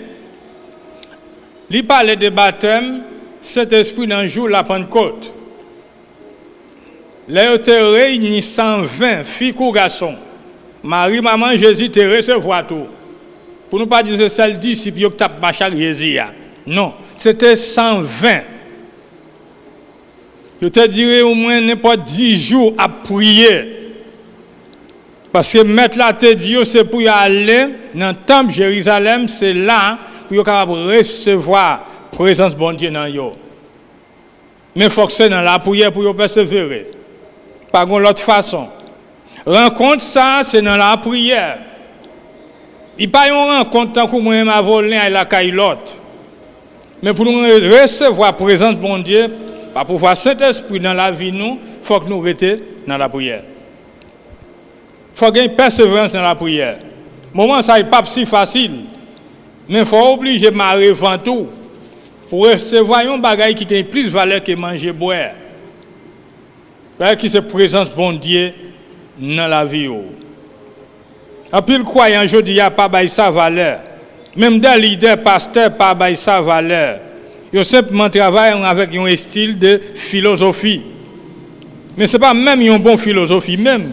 il parle de baptême, cet esprit dans le jour de la Pentecôte. Là, il était réuni 120 filles ou garçons. Marie, maman, Jésus te recevoir tout. Pour ne pas dire que c'est le disciple qui a marché avec Jésus. Non, c'était 120. Je te dirais au moins n'importe 10 jours à prier. Parce que mettre la tête Dieu, c'est pour y aller dans le temple Jérusalem, c'est là pour y capable recevoir la présence de bon Dieu dans yo. Mais il faut que c'est dans la prière pour y persévérer. Pas de l'autre façon. Rencontre ça, c'est dans la prière. Il n'y a pas une rencontre tant que moi m'a volé et la caille l'autre. Mais pour nous recevoir la présence de bon Dieu, pour pouvoir Saint-Esprit dans la vie, il faut que nous restions dans la prière. Il faut qu'il y ait une persévérance dans la prière. Moment ça n'est pas si facile. Mais il faut obliger de marrer avant tout pour recevoir un bagage qui a plus de valeur que manger boire. Qui c'est présence bon Dieu dans la vie. En plus, le croyant, je dis, il n'y a pas sa valeur. Même des leaders, pasteurs, pas sa valeur. Ils simplement travaillent avec un style de philosophie. Mais ce n'est pas même une bonne philosophie, même.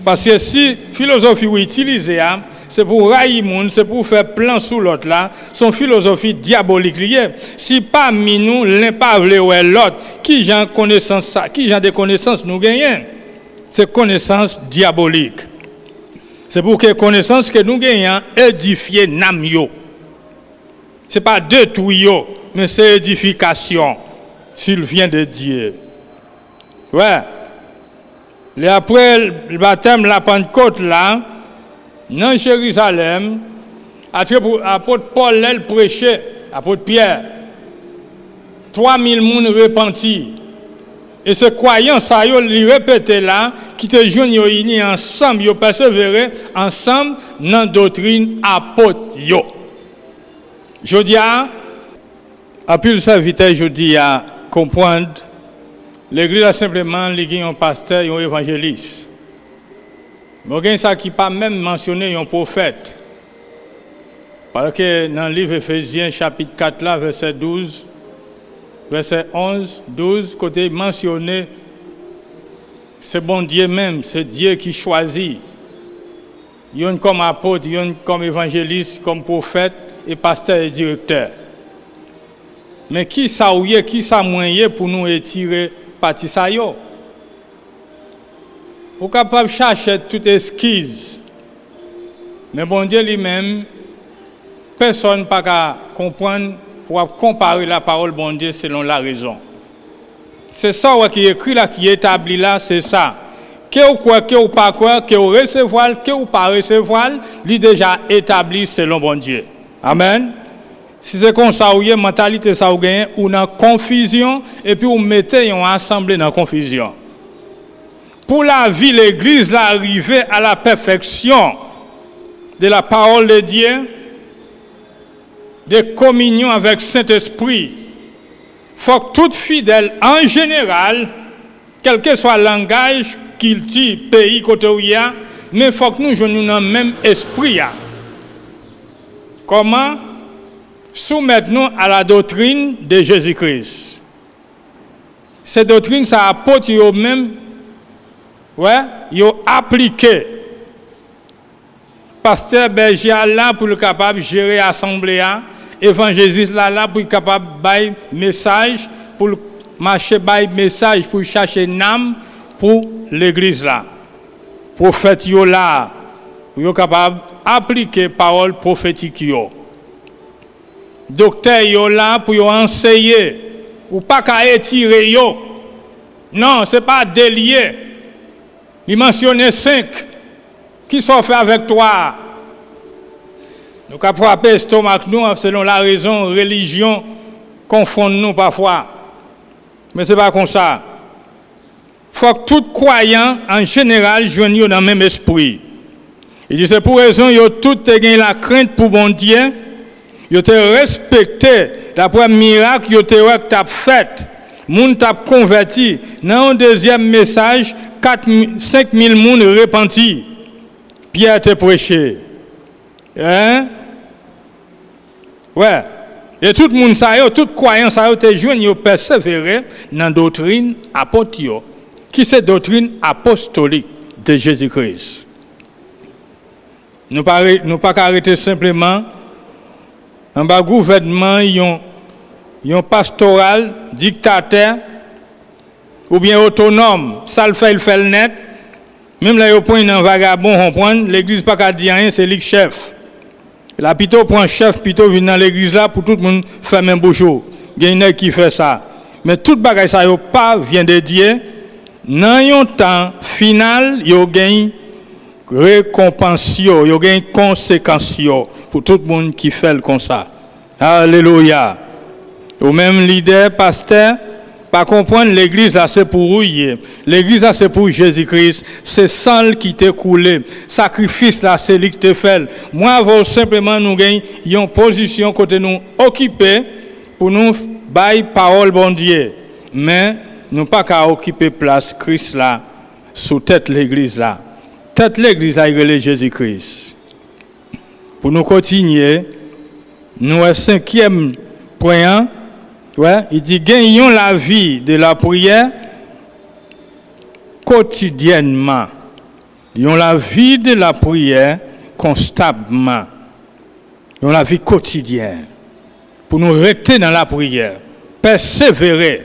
Parce que si philosophie vous utilisez, c'est pour railler le monde, c'est pour faire plan sous l'autre là, son philosophie diabolique liée. Si parmi nous, l'un pas l'autre, qui j'ai connaissance ça, qui j'ai des connaissances nous gagnons, c'est connaissance diabolique. C'est pour que connaissance que nous gagnons édifier nam yo. C'est pas deux tuyaux, mais c'est édification s'il vient de Dieu. Ouais. Et après le baptême, la Pentecôte là, dans Jérusalem, l'apôtre Paul elle prêchait apôtre Pierre, 3000 personnes repentis. Et ce croyant, ça y est, répété là, qui te joignent unis ensemble, ils persévérent ensemble dans la doctrine apôtre. Je dis à plus serviteur, je dis à comprendre, l'église a simplement un pasteur et un évangéliste. Mais ça qui pas même mentionné un prophète. Parce que dans le livre Éphésiens, chapitre 4, là, verset 12, verset 11, 12, côté mentionné, c'est bon Dieu même, c'est Dieu qui choisit. Il y a comme apôtre, il y a comme évangéliste, comme prophète, et pasteur et directeur. Mais qui ça ouye, qui ça moyen pour nous étirer parti ça yo? Ou capable de chercher toute esquisse. Mais bon Dieu lui-même, personne n'a pas qu'à comprendre pour comparer la parole bon Dieu selon la raison. C'est ça qui est écrit là, qui est établi là, c'est ça. Que vous croyez, que vous pas croire, que vous recevez, que vous pas recevoir, il est déjà établi selon bon Dieu. Amen. Si c'est comme ça, vous avez une mentalité, ça vous gagne, ou dans confusion, et puis vous mettez une assemblée dans confusion. Pour la vie, l'Église là arriver à la perfection de la parole de Dieu, de communion avec Saint-Esprit. Il faut que tout fidèle, en général, quel que soit le langage, culture, pays, côté où il y a, mais il faut que nous jouions dans le même esprit. Comment? Soumettons-nous à la doctrine de Jésus-Christ. Cette doctrine, ça apporte eux-mêmes, ils ont appliqué. Pasteur Berger là pour le capable de gérer l'assemblée, évangéliste là pour être capable de bailler message, pour marcher bailler message, pour chercher une âme pour l'église là. Prophète yo là, pour être capable d'appliquer parole prophétique yo. Docteur yo là pour enseigner, ou pas qu'à étirer yo. Non, c'est pas délié. Il mentionne 5 qui sont faits avec toi. Nous avons frappé l'estomac nous selon la raison, religion, confondent nous parfois. Mais ce n'est pas comme ça. Il faut que tout croyant, en général, joigne dans le même esprit. Il dit c'est pour raison qu'ils ont tous gagné la crainte pour bon Dieu. Ils ont respecté d'après le miracle qu'ils ont fait. Moun t'a converti. Dans un deuxième message, 5 000 personnes repentis. Pierre te prêché. Hein? Ouais. Et tout le monde, tout croyant, ça te joint, ils persévérer dans la doctrine apostolique. Qui c'est la doctrine apostolique de Jésus-Christ? Nous ne pas arrêter simplement en bas gouvernement, un pastoral, dictateur, ou bien autonome, ça le fait le net. Même là, il point un vagabond, on prend l'église pas qu'à dire rien, c'est lui chef. Là, plutôt prend chef, plutôt vient dans l'église là pour tout le monde faire même beau show. Il y a un qui fait ça. Mais tout bagage ça yo pas vient de Dieu. Dans un temps final, il gagne récompense, il gagne conséquence pour tout le monde qui fait comme ça. Alléluia. Ou même leader, pasteur, pas comprendre l'église c'est pour rouiller. L'église c'est pour Jésus-Christ. C'est sang qui t'a coulé. Sacrifice là c'est lui qui te fait. Moi vous simplement nous gagne une position côté nous occuper pour nous bailler parole bon Dieu. Mais nous pas qu'à occuper place Christ là sous tête l'église là. Tête l'église a relé Jésus-Christ. Pour nous continuer, nous au 5e point. Ouais, il dit gagnons la vie de la prière quotidiennement. Gagnons la vie de la prière constamment. Gagnons la vie quotidienne. Pour nous rester dans la prière, persévérer.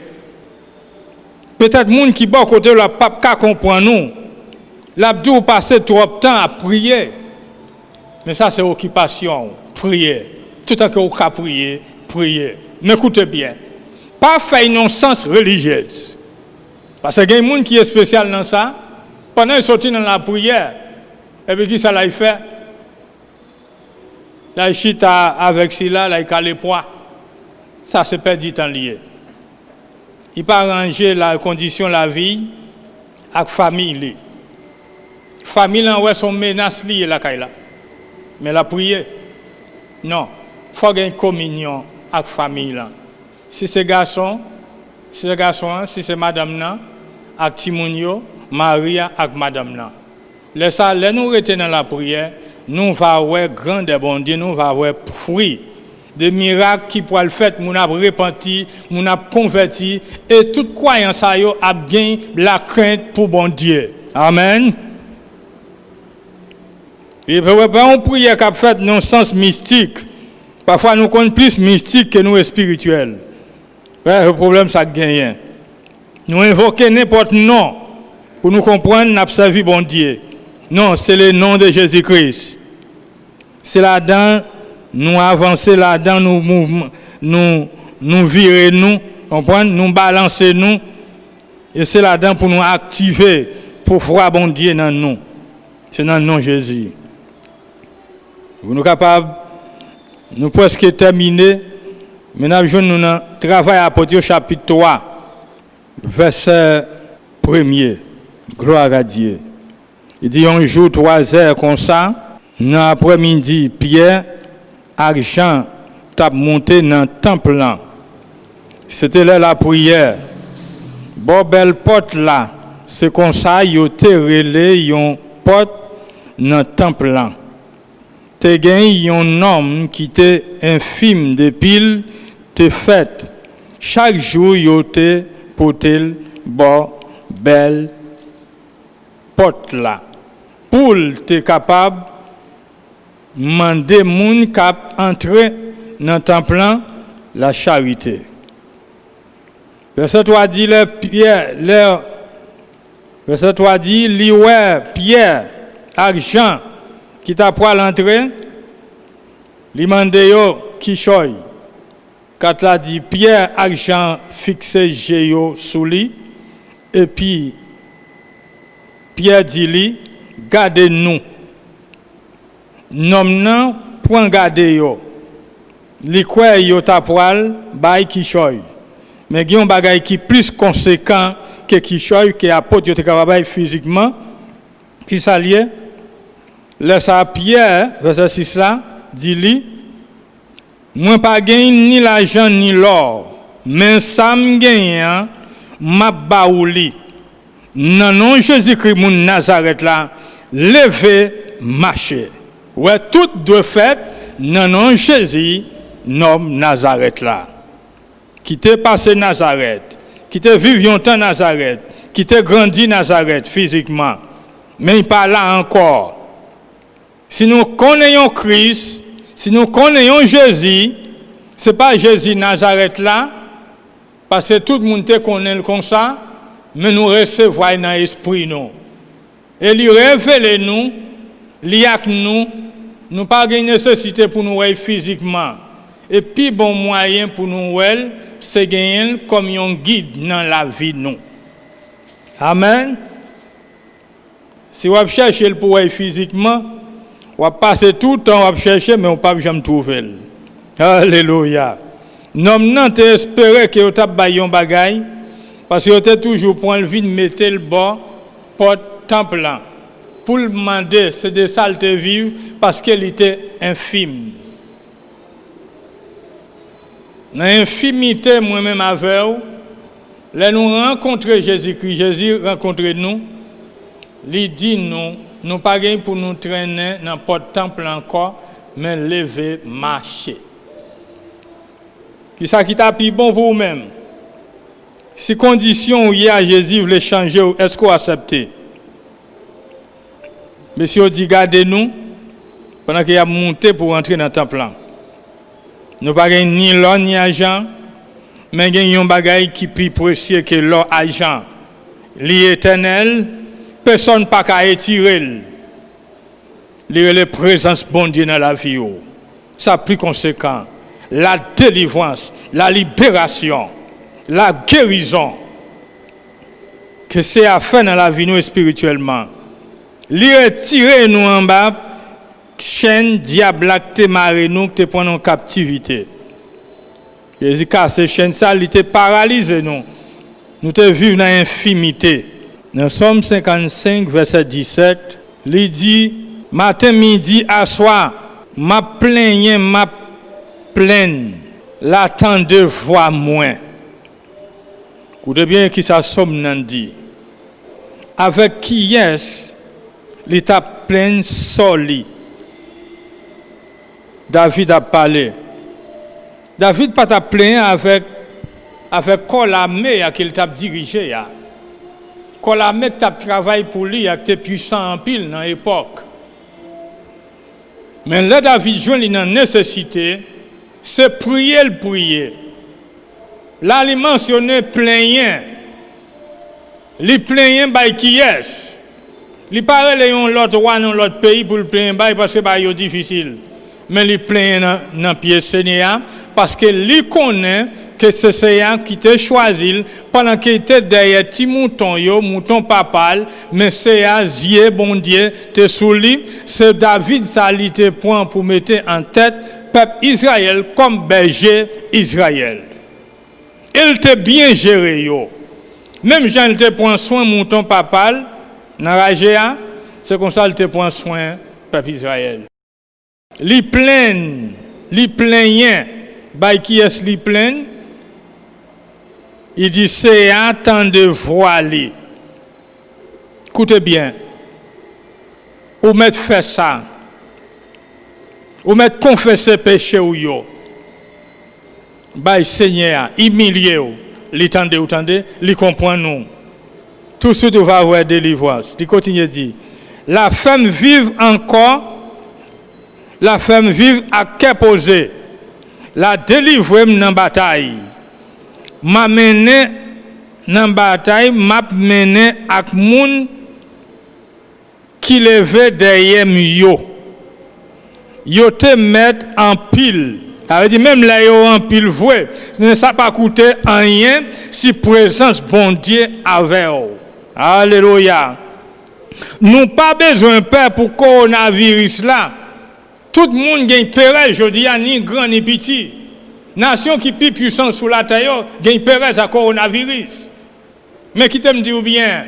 Peut-être monde qui bon côté la pape ka comprend nous. L'abdou passer trop de temps à prier. Mais ça c'est occupation, prier. Tout le temps que vous prier, prier. N'écoutez bien. Pas faire une sens religieuse. Parce qu'il y a des gens qui est spécial dans ça. Pendant qu'ils sortent dans la prière, et puis qui ça l'a fait? La chita avec cela, la calé poids. Ça, c'est perdu temps lié. Il pas arranger la condition de la vie avec famille. Famille, là, ouais, sont menaces liées la caille là. Mais la prière, non. Il faut avoir une communion avec famille là. Si c'est garçon, si c'est madame là, avec Timounio, Maria avec madame là. Les nous retenons dans la prière, nous va avoir grand de bon Dieu, nous va avoir fruit. Des miracles qui pourraient le faire, nous avons repenti, nous avons converti, et toute croyance a gagné la crainte pour bon Dieu. Amen. Et on prière qu'a fait dans le sens mystique. Parfois nous connaissons plus mystique que nous spirituel. Ouais, le problème ça gagne. Nous invoquons n'importe nom pour nous comprendre, nous servi bon Dieu. Non, c'est le nom de Jésus-Christ. C'est là-dedans, nous avancer là-dedans, nous virer, nous comprendre, nous balancer nous. Et c'est là-dedans pour nous activer, pour voir bon Dieu dans nous. C'est dans le nom de Jésus. Vous nous capables, nous presque terminer. Maintenant, nous avons travail à Apôtres chapitre 3, verset 1er. Gloire à Dieu. Il dit un jour 3 heures comme ça, dans l'après-midi, Pierre, argent, t'a monté dans le temple là. C'était là la prière. Bon, belle porte là, c'est comme ça, il a relé une porte dans le temple là. Te gagné un homme qui était infime depuis te fait. Chaque jour, il était porté bon, belle porte là. Pour te capable demander moun cap entrer dans le temple la charité. Verset 3 dit verset 3 dit li ouais Pierre argent qui t'a pour l'entrée li mande yo qui choy quand la dit Pierre argent fixé yo sous lui et puis Pierre dit li gardez nous nom nan point garder yo li quoi yo ta poil bay qui choy mais il y a un bagage qui est plus conséquent que qui choy que apôtre yo te capable physiquement qui s'allié laisse à Pierre verset 6 là dit li moi pas gagne ni l'argent ni l'or mais ça me gagne m'a baouli non non Jésus-Christ mon Nazareth là lever marcher ouais tout de fait non non Jésus nom Nazareth là qui t'est passé Nazareth qui t'est vécu un temps Nazareth qui t'est grandi Nazareth physiquement mais il pas là encore. Si nous connaissons Christ, si nous connaissons Jésus, ce n'est pas Jésus Nazareth là, parce que tout le monde te connaît comme ça, mais nous recevons dans l'esprit nous. Et lui révèle nous, lui avec nous, nous pas de nécessité pour nous voir physiquement. Et puis bon moyen pour nous voir, c'est gagner comme un guide dans la vie nous. Amen. Si vous cherchez pour voir physiquement, on va passer tout le temps à chercher, mais on ne peut pas jamais trouver. Alléluia. Non, non, tu espérais que tu aies un bagage, parce que tu as toujours pour envie de mettre le bas, porte temple là. Pour le demander, c'est des saletés vives, parce qu'elle était infime. Dans l'infimité, moi-même avec vous, là nous rencontrons Jésus-Christ, Jésus rencontre nous, il dit nous pas gain pour nous traîner dans pas de temple encore, mais lever, marcher. Qui ça qui t'a plus bon pour vous-même? Si conditions où il y a Jésus voulait changer, est-ce qu'on accepte? Monsieur dit gardez-nous pendant qu'il a monté pour entrer dans le temple. Nous pas gain ni l'or ni argent, mais gain un bagage qui plus précieux que l'or argent. L'éternel, personne pas qu'à étirer. La présence bon Dieu dans la vie. Ça plus conséquent. La délivrance, la libération, la guérison. Que c'est à faire dans la vie nous spirituellement. Retirer nous en bas, chaîne diable qui te marre nous, qui te prend en captivité. Jésus casse chaîne ça, il était paralysé nous. Nous te vivons dans l'infimité. Dans Somme 55 verset 17, il dit matin midi à soir, ma plaigne ma plaine, l'attend de voix moins. Écoutez bien qui ça Somme nan dit. Avec qui est l'état plein soli. David a parlé. David pas t'a plaint avec Colamé qu'il t'a dirigé ya. Colamé t'a travaillé pour lui avec tes puissants en pile dans l'époque. Mais là David joint une nécessité, c'est prier. Là il mentionne plaignant. Li plaignant by qui est. Li parle yon l'autre roi dans l'autre pays pour le plaindre parce que ba yo difficile. Mais li plaignant dans pied Seigneur parce que li connaît que c'est Seigneur qui t'a choisi pendant qu'il était derrière ti mouton papal, mais Seigneur Dieu bon Dieu te sous lui, c'est David ça li te point pour mettre en tête peuple Israël comme berger Israël. Il te bien géré yo. Même Jean te prend soin mouton papal dans Ragéa, c'est comme ça il te prend soin peuple Israël. Li plaignant, by qui est li plaint? Il dit c'est un temps de voiler. Écoutez bien. Ou mettre faire ça. Ou mettre confesser péché ou yo. By Seigneur, humilié ou. Li tende ou tende, li comprend nous. Tout ce qui va avoir délivrance. Il continue à dire, la femme vive encore, la femme vive à cœur posé, la délivrer dans bataille. M'a mené dans bataille, m'a mené avec moun qui levait derrière yo. Yo te mettre en pile. Ça veut dire même là yo en pile voué, ne ça pas coûter rien si présence bon Dieu avec vous. Alléluia. Nous pas besoin peur pour coronavirus là. Tout le monde gagne peur, je dis ni grand ni petit. Nation qui plus puissante sous la terre gagne peur à coronavirus. Mais qui t'aime dire bien,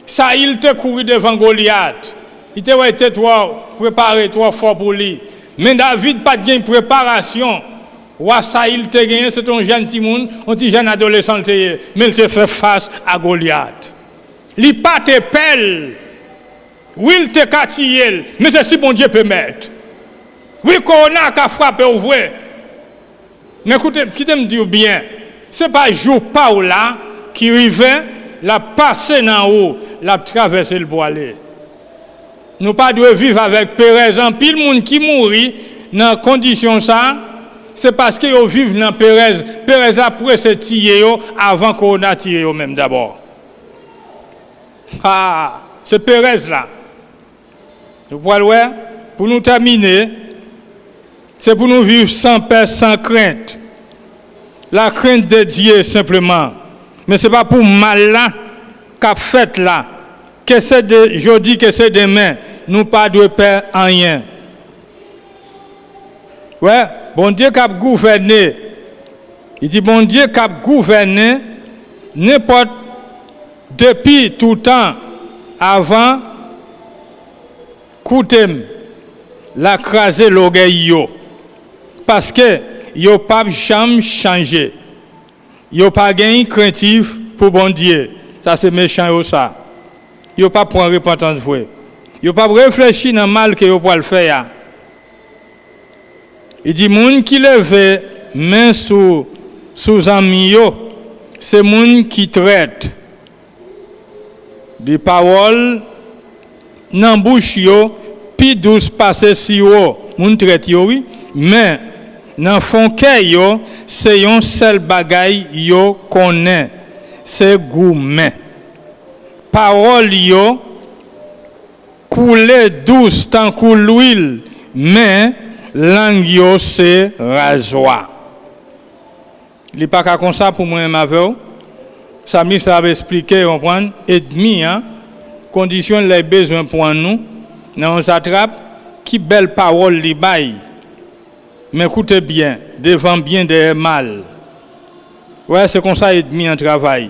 ça il te couru devant Goliath. Il te ouais toi préparé toi fort pour lui. Mais David pas de préparation. Wa ça il te gagné c'est un jeune petit monde, un petit jeune adolescent mais il te fait face à Goliath. Li pas te pelle. Oui, il te catille, mais c'est si bon Dieu peut mettre. Oui, corona a frappé au vrai. Mais écoutez, qui te me dit bien, c'est pas jour pas ou là qui rivait la passer dans haut, la traverser le bois. Nous pas devons vivre avec Pérez en pile monde qui mourit dans condition ça, c'est parce que yo vivent dans Pérez. Pérez après se tirer avant qu'on a tiré même d'abord. Ah, c'est Pérez là. Nous pouvons voir pour nous terminer, c'est pour nous vivre sans peur, sans crainte. La crainte de Dieu simplement. Mais ce n'est pas pour mal là qu'a fait là. Que c'est de jeudi, que c'est demain. Nous pas de peur en rien. Ouais, bon Dieu qui a gouverné. Il dit bon Dieu qui a gouverné n'importe depuis tout temps avant Koutem la craser l'orgueil yo parce que yo pas jamais changé. Yo pas gain craintif pour bon Dieu. Ça c'est méchant yo ça. Yo pas prendre repentance vrai. Yo pas réfléchir dans mal que yo pour le faire. Il dit moun qui leve main sous ami yo, c'est moun qui traite des paroles nan bouche yo pi douce passer si yo moun traite yo oui mais nan fond cœur yo c'est yon seul bagay yo connaît c'est gourmet parole yo couler douce tant que l'huile mais langue yo c'est rasoir li pas comme ça pour moi m'aveu ça ministre avait expliqué comprendre et demi hein condition les besoins pour nous dans on s'attrape qui belle parole li bail Mais écoutez bien, devant bien derrière mal. Ouais, c'est comme ça ennemi en travail.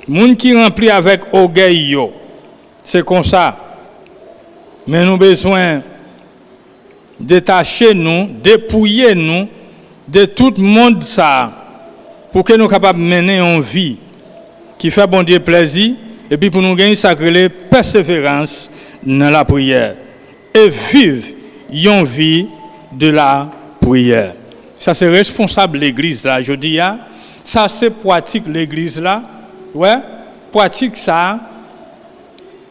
Moun qui rempli avec orgueil yo, c'est comme ça. Mais nous avons besoin détacher nous, dépouiller nous de tout le monde ça pour que nous soyons capables de mener une vie qui fait bon Dieu plaisir et puis pour nous gagner sacré persévérance dans la prière et vivre une vie de la prière. Ça c'est responsable l'église là, je dis ça c'est pratique l'église là. Ouais, pratique ça.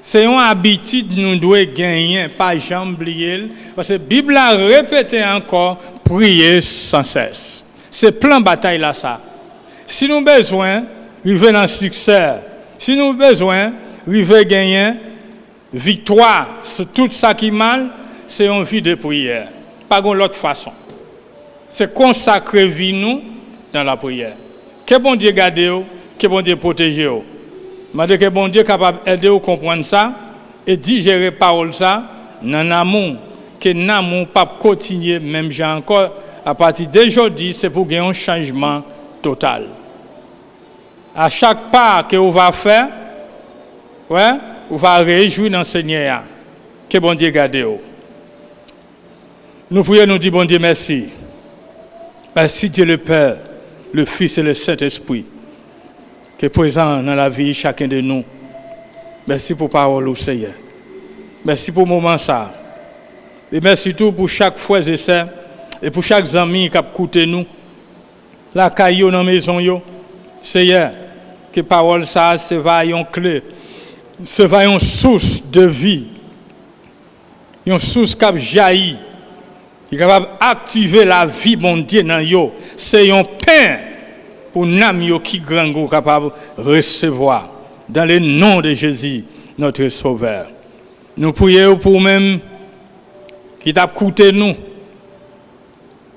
C'est une habitude nous devons gagner, pas jamais oublier. Parce que la Bible a répété encore, prier sans cesse. C'est plein de bataille là ça. Si nous avons besoin, arriver dans le succès. Si nous avons besoin, arriver gagner victoire sur tout ça qui est mal, c'est une vie de prière. Pas de l'autre façon. C'est consacrer vie nous dans la prière. Que bon Dieu garde, que bon Dieu protège. Je que bon Dieu est capable d'aider à comprendre ça et digérer parole ça dans l'amour, que l'amour pas continuer même j'ai encore à partir d'aujourd'hui c'est pour gagner un changement total. À chaque pas que vous va faire, ouais, vous va réjouir dans le Seigneur. Que bon Dieu garde. Nous prions, nous disons bon Dieu merci. Merci Dieu le Père, le Fils et le Saint-Esprit, qui est présent dans la vie de chacun de nous. Merci pour la parole au Seigneur. Merci pour le moment ça. Et merci tout pour chaque frère et sœur et pour chaque ami qui a écouté nous. La caillou dans la maison, Seigneur, que la parole ça, c'est une clé, c'est une source de vie, une source qui a jailli, qui est capable d'activer la vie, bon Dieu, dans yo. C'est un pain pour nous qui grand capable de recevoir dans le nom de Jésus, notre Sauveur. Nous prions pour même qui t'a écouté nous,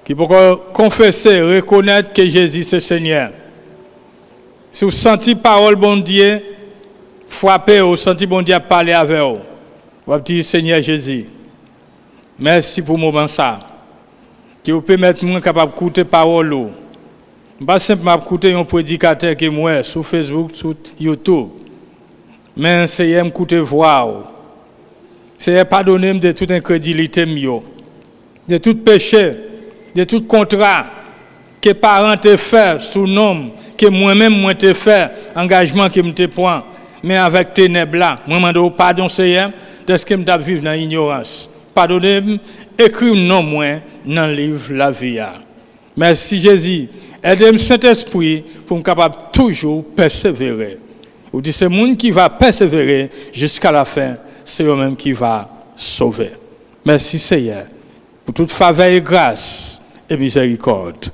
qui peut confesser, reconnaître que Jésus c'est Seigneur. Si vous sentez parole bon Dieu, frappez, vous sentez bon Dieu parler avec vous. Vous dire Seigneur Jésus, merci pour le moment ça. Que vous permettez moi capable d'écouter parole. Pas simplement écouter un prédicateur qui est moi sur Facebook, sur YouTube. Mais c'est écouter voix. C'est pardonner de toute incrédulité, de tout péché, de tout contrat que parents te fait sous nom, que moi-même moi te fait, engagement que me te prend, mais avec ténèbres là, moi demande pardon Seigneur, de ce que me vivre dans l'ignorance. Pardonnez-moi, écris non moi dans le livre la vie. Merci Jésus. Aidez-moi Saint-Esprit pour me capable toujours persévérer. Vous dites c'est le monde qui va persévérer jusqu'à la fin, c'est eux-mêmes qui va sauver. Merci Seigneur pour toute faveur et grâce et miséricorde.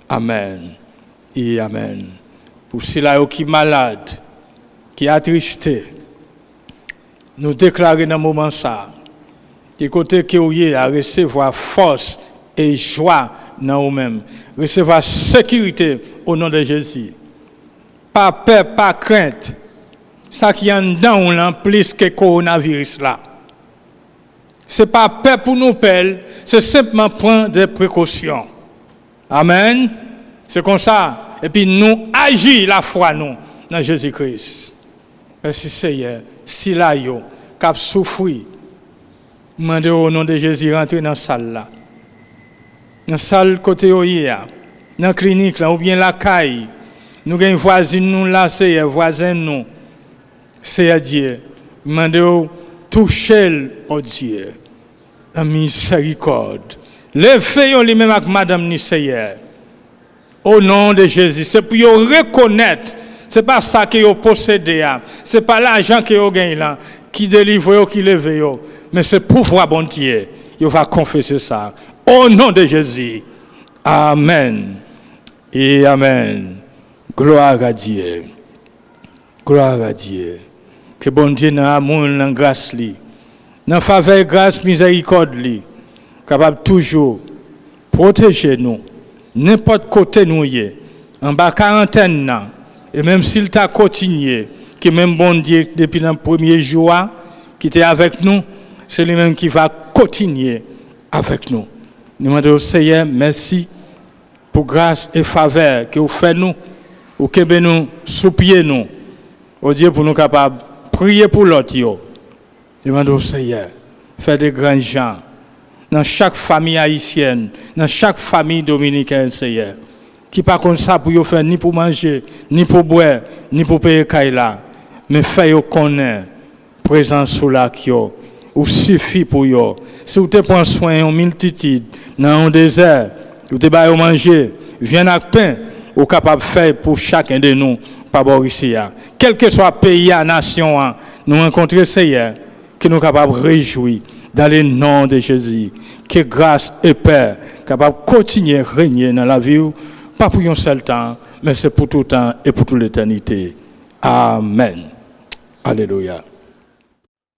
Amen et amen. Pour ceux qui sont malades, qui sont attristés, nous déclarons dans ce moment ça, qui côté que vous à recevoir force et joie dans vous-même, recevoir sécurité au nom de Jésus. Pas peur, pas crainte. Ça qui est en dedans là, plus que le coronavirus là. Ce n'est pas peur pour nous perdre, c'est simplement prendre des précautions. Amen. C'est comme ça. Et puis nous agissons la foi nous dans Jésus-Christ. Merci Seigneur. Si là yo cap souffrir, demandez au nom de Jésus rentrer dans la salle là. Dans la salle côté hier, dans la clinique là ou bien la caille. Nous avons voisins nous là, c'est voisins nous. C'est Dieu. Demandez au toucher au Dieu. La miséricorde. Levez-vous lui-même avec Madame Nisseyer. Au nom de Jésus. C'est pour reconnaître. Ce n'est pas ça que vous possédez. Ce n'est pas l'argent que vous gagnez là. Qui délivre, qui lève. Mais c'est pouvoir bon Dieu. Vous va confesser ça. Au nom de Jésus. Amen. Et amen. Gloire à Dieu. Gloire à Dieu. Que bon Dieu dans l'amour, dans la grâce, dans la faveur, grâce, miséricorde, capable toujours protéger nous, n'importe côté nous y est, en bas quarantaine, et même s'il t'a continué, que même bon Dieu, depuis le premier jour, qui était avec nous, c'est lui-même qui va continuer avec nous. Nous demandons au Seigneur, merci pour grâce et faveur que vous faites nous, ou que nous sous pied nous, au Dieu pour nous capables de prier pour l'autre. Demandons au Seigneur, faire des grands gens dans chaque famille haïtienne, dans chaque famille dominicaine, Seigneur, qui pas comme ça pour faire ni pour manger, ni pour boire, ni pour payer Kaila, mais faire connaître présence sous la kio, ou suffit pour yo. Si vous te prenez soin en multitude, dans un désert, vous te baillez manger, viens avec pain, ou capable de faire pour chacun de nous, par ici. Quel que soit le pays, la nation, nous rencontrer Seigneur, que nous sommes capables de réjouir dans le nom de Jésus. Que grâce et paix, capable de continuer à régner dans la vie, pas pour un seul temps, mais c'est pour tout temps et pour toute l'éternité. Amen. Alléluia.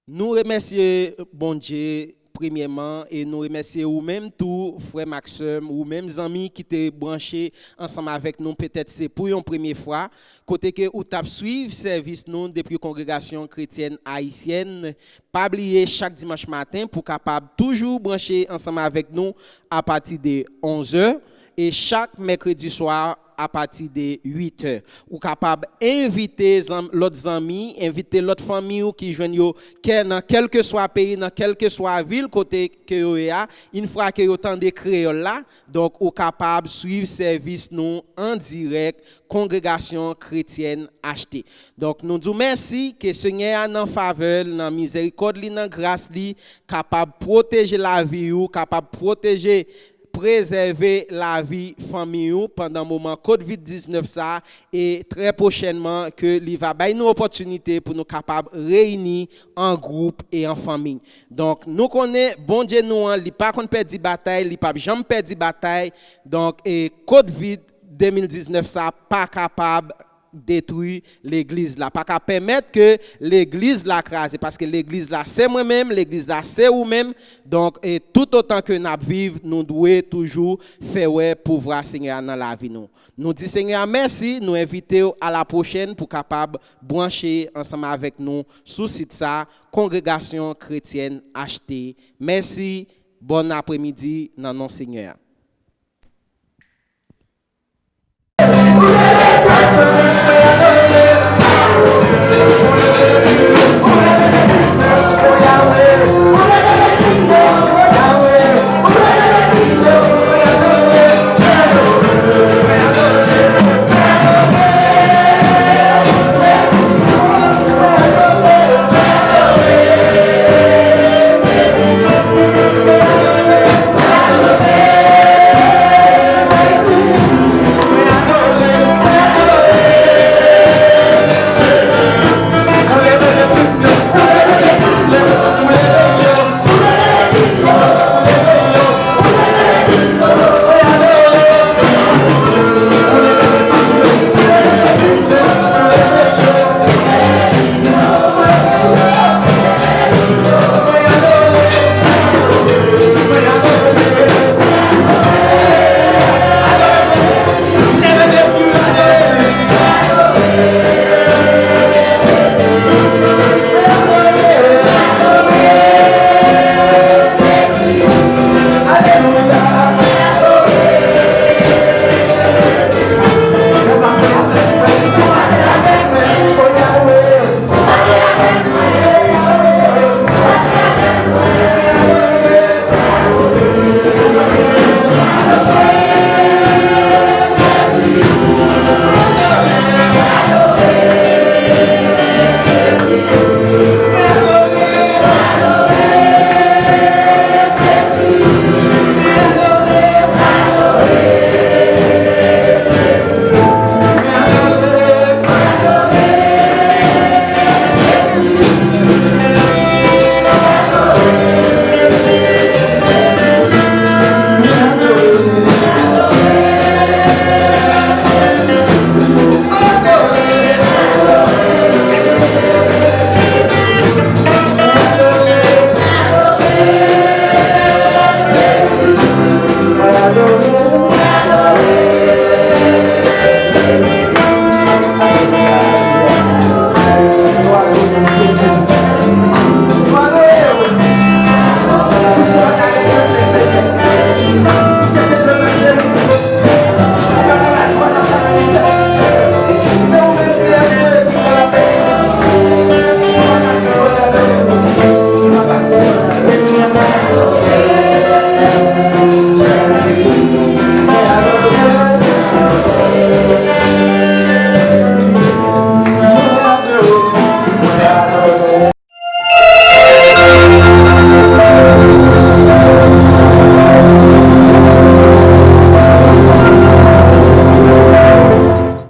Nous remercions bon Dieu premièrement et nous remercions vous-même tout frère Maxime ou même amis qui étaient branchés ensemble avec nous, peut-être c'est pour une première fois côté que ou t'a suivre service nous depuis congrégation chrétienne haïtienne, pas oublier chaque dimanche matin pour capable toujours brancher ensemble avec nous à partir de 11h et chaque mercredi soir à partir de 8h. Ou capable d'inviter l'autre amis, inviter l'autre famille qui joignent dans quel que soit pays, dans quel que soit ville côté que yo a, une fois que yo tande créole là, donc ou capable suivre service nous en direct congrégation chrétienne achetée. Donc nous disons merci que Seigneur en faveur, dans miséricorde li, dans grâce li, capable protéger la vie ou capable protéger préserver la vie famille pendant le moment COVID-19 ça et très prochainement que il va bailler une opportunité pour nous capables réunir en groupe et en famille. Donc nous connaissons bon Dieu nous il pas qu'on perd bataille, il pas jamais perdre bataille. Donc et COVID 2019 ça pas capable détruire l'église là, pas qu'à permettre que l'église la crase parce que l'église là c'est moi-même, l'église là c'est vous-même. Donc et tout autant que nous vivons, nous devons toujours faire pouvoir Seigneur dans la vie nous. Nous disons Seigneur merci, nous invitons à la prochaine pour capable brancher ensemble avec nous sous site ça congrégation chrétienne achetée. Merci, bon après-midi dans nom Seigneur.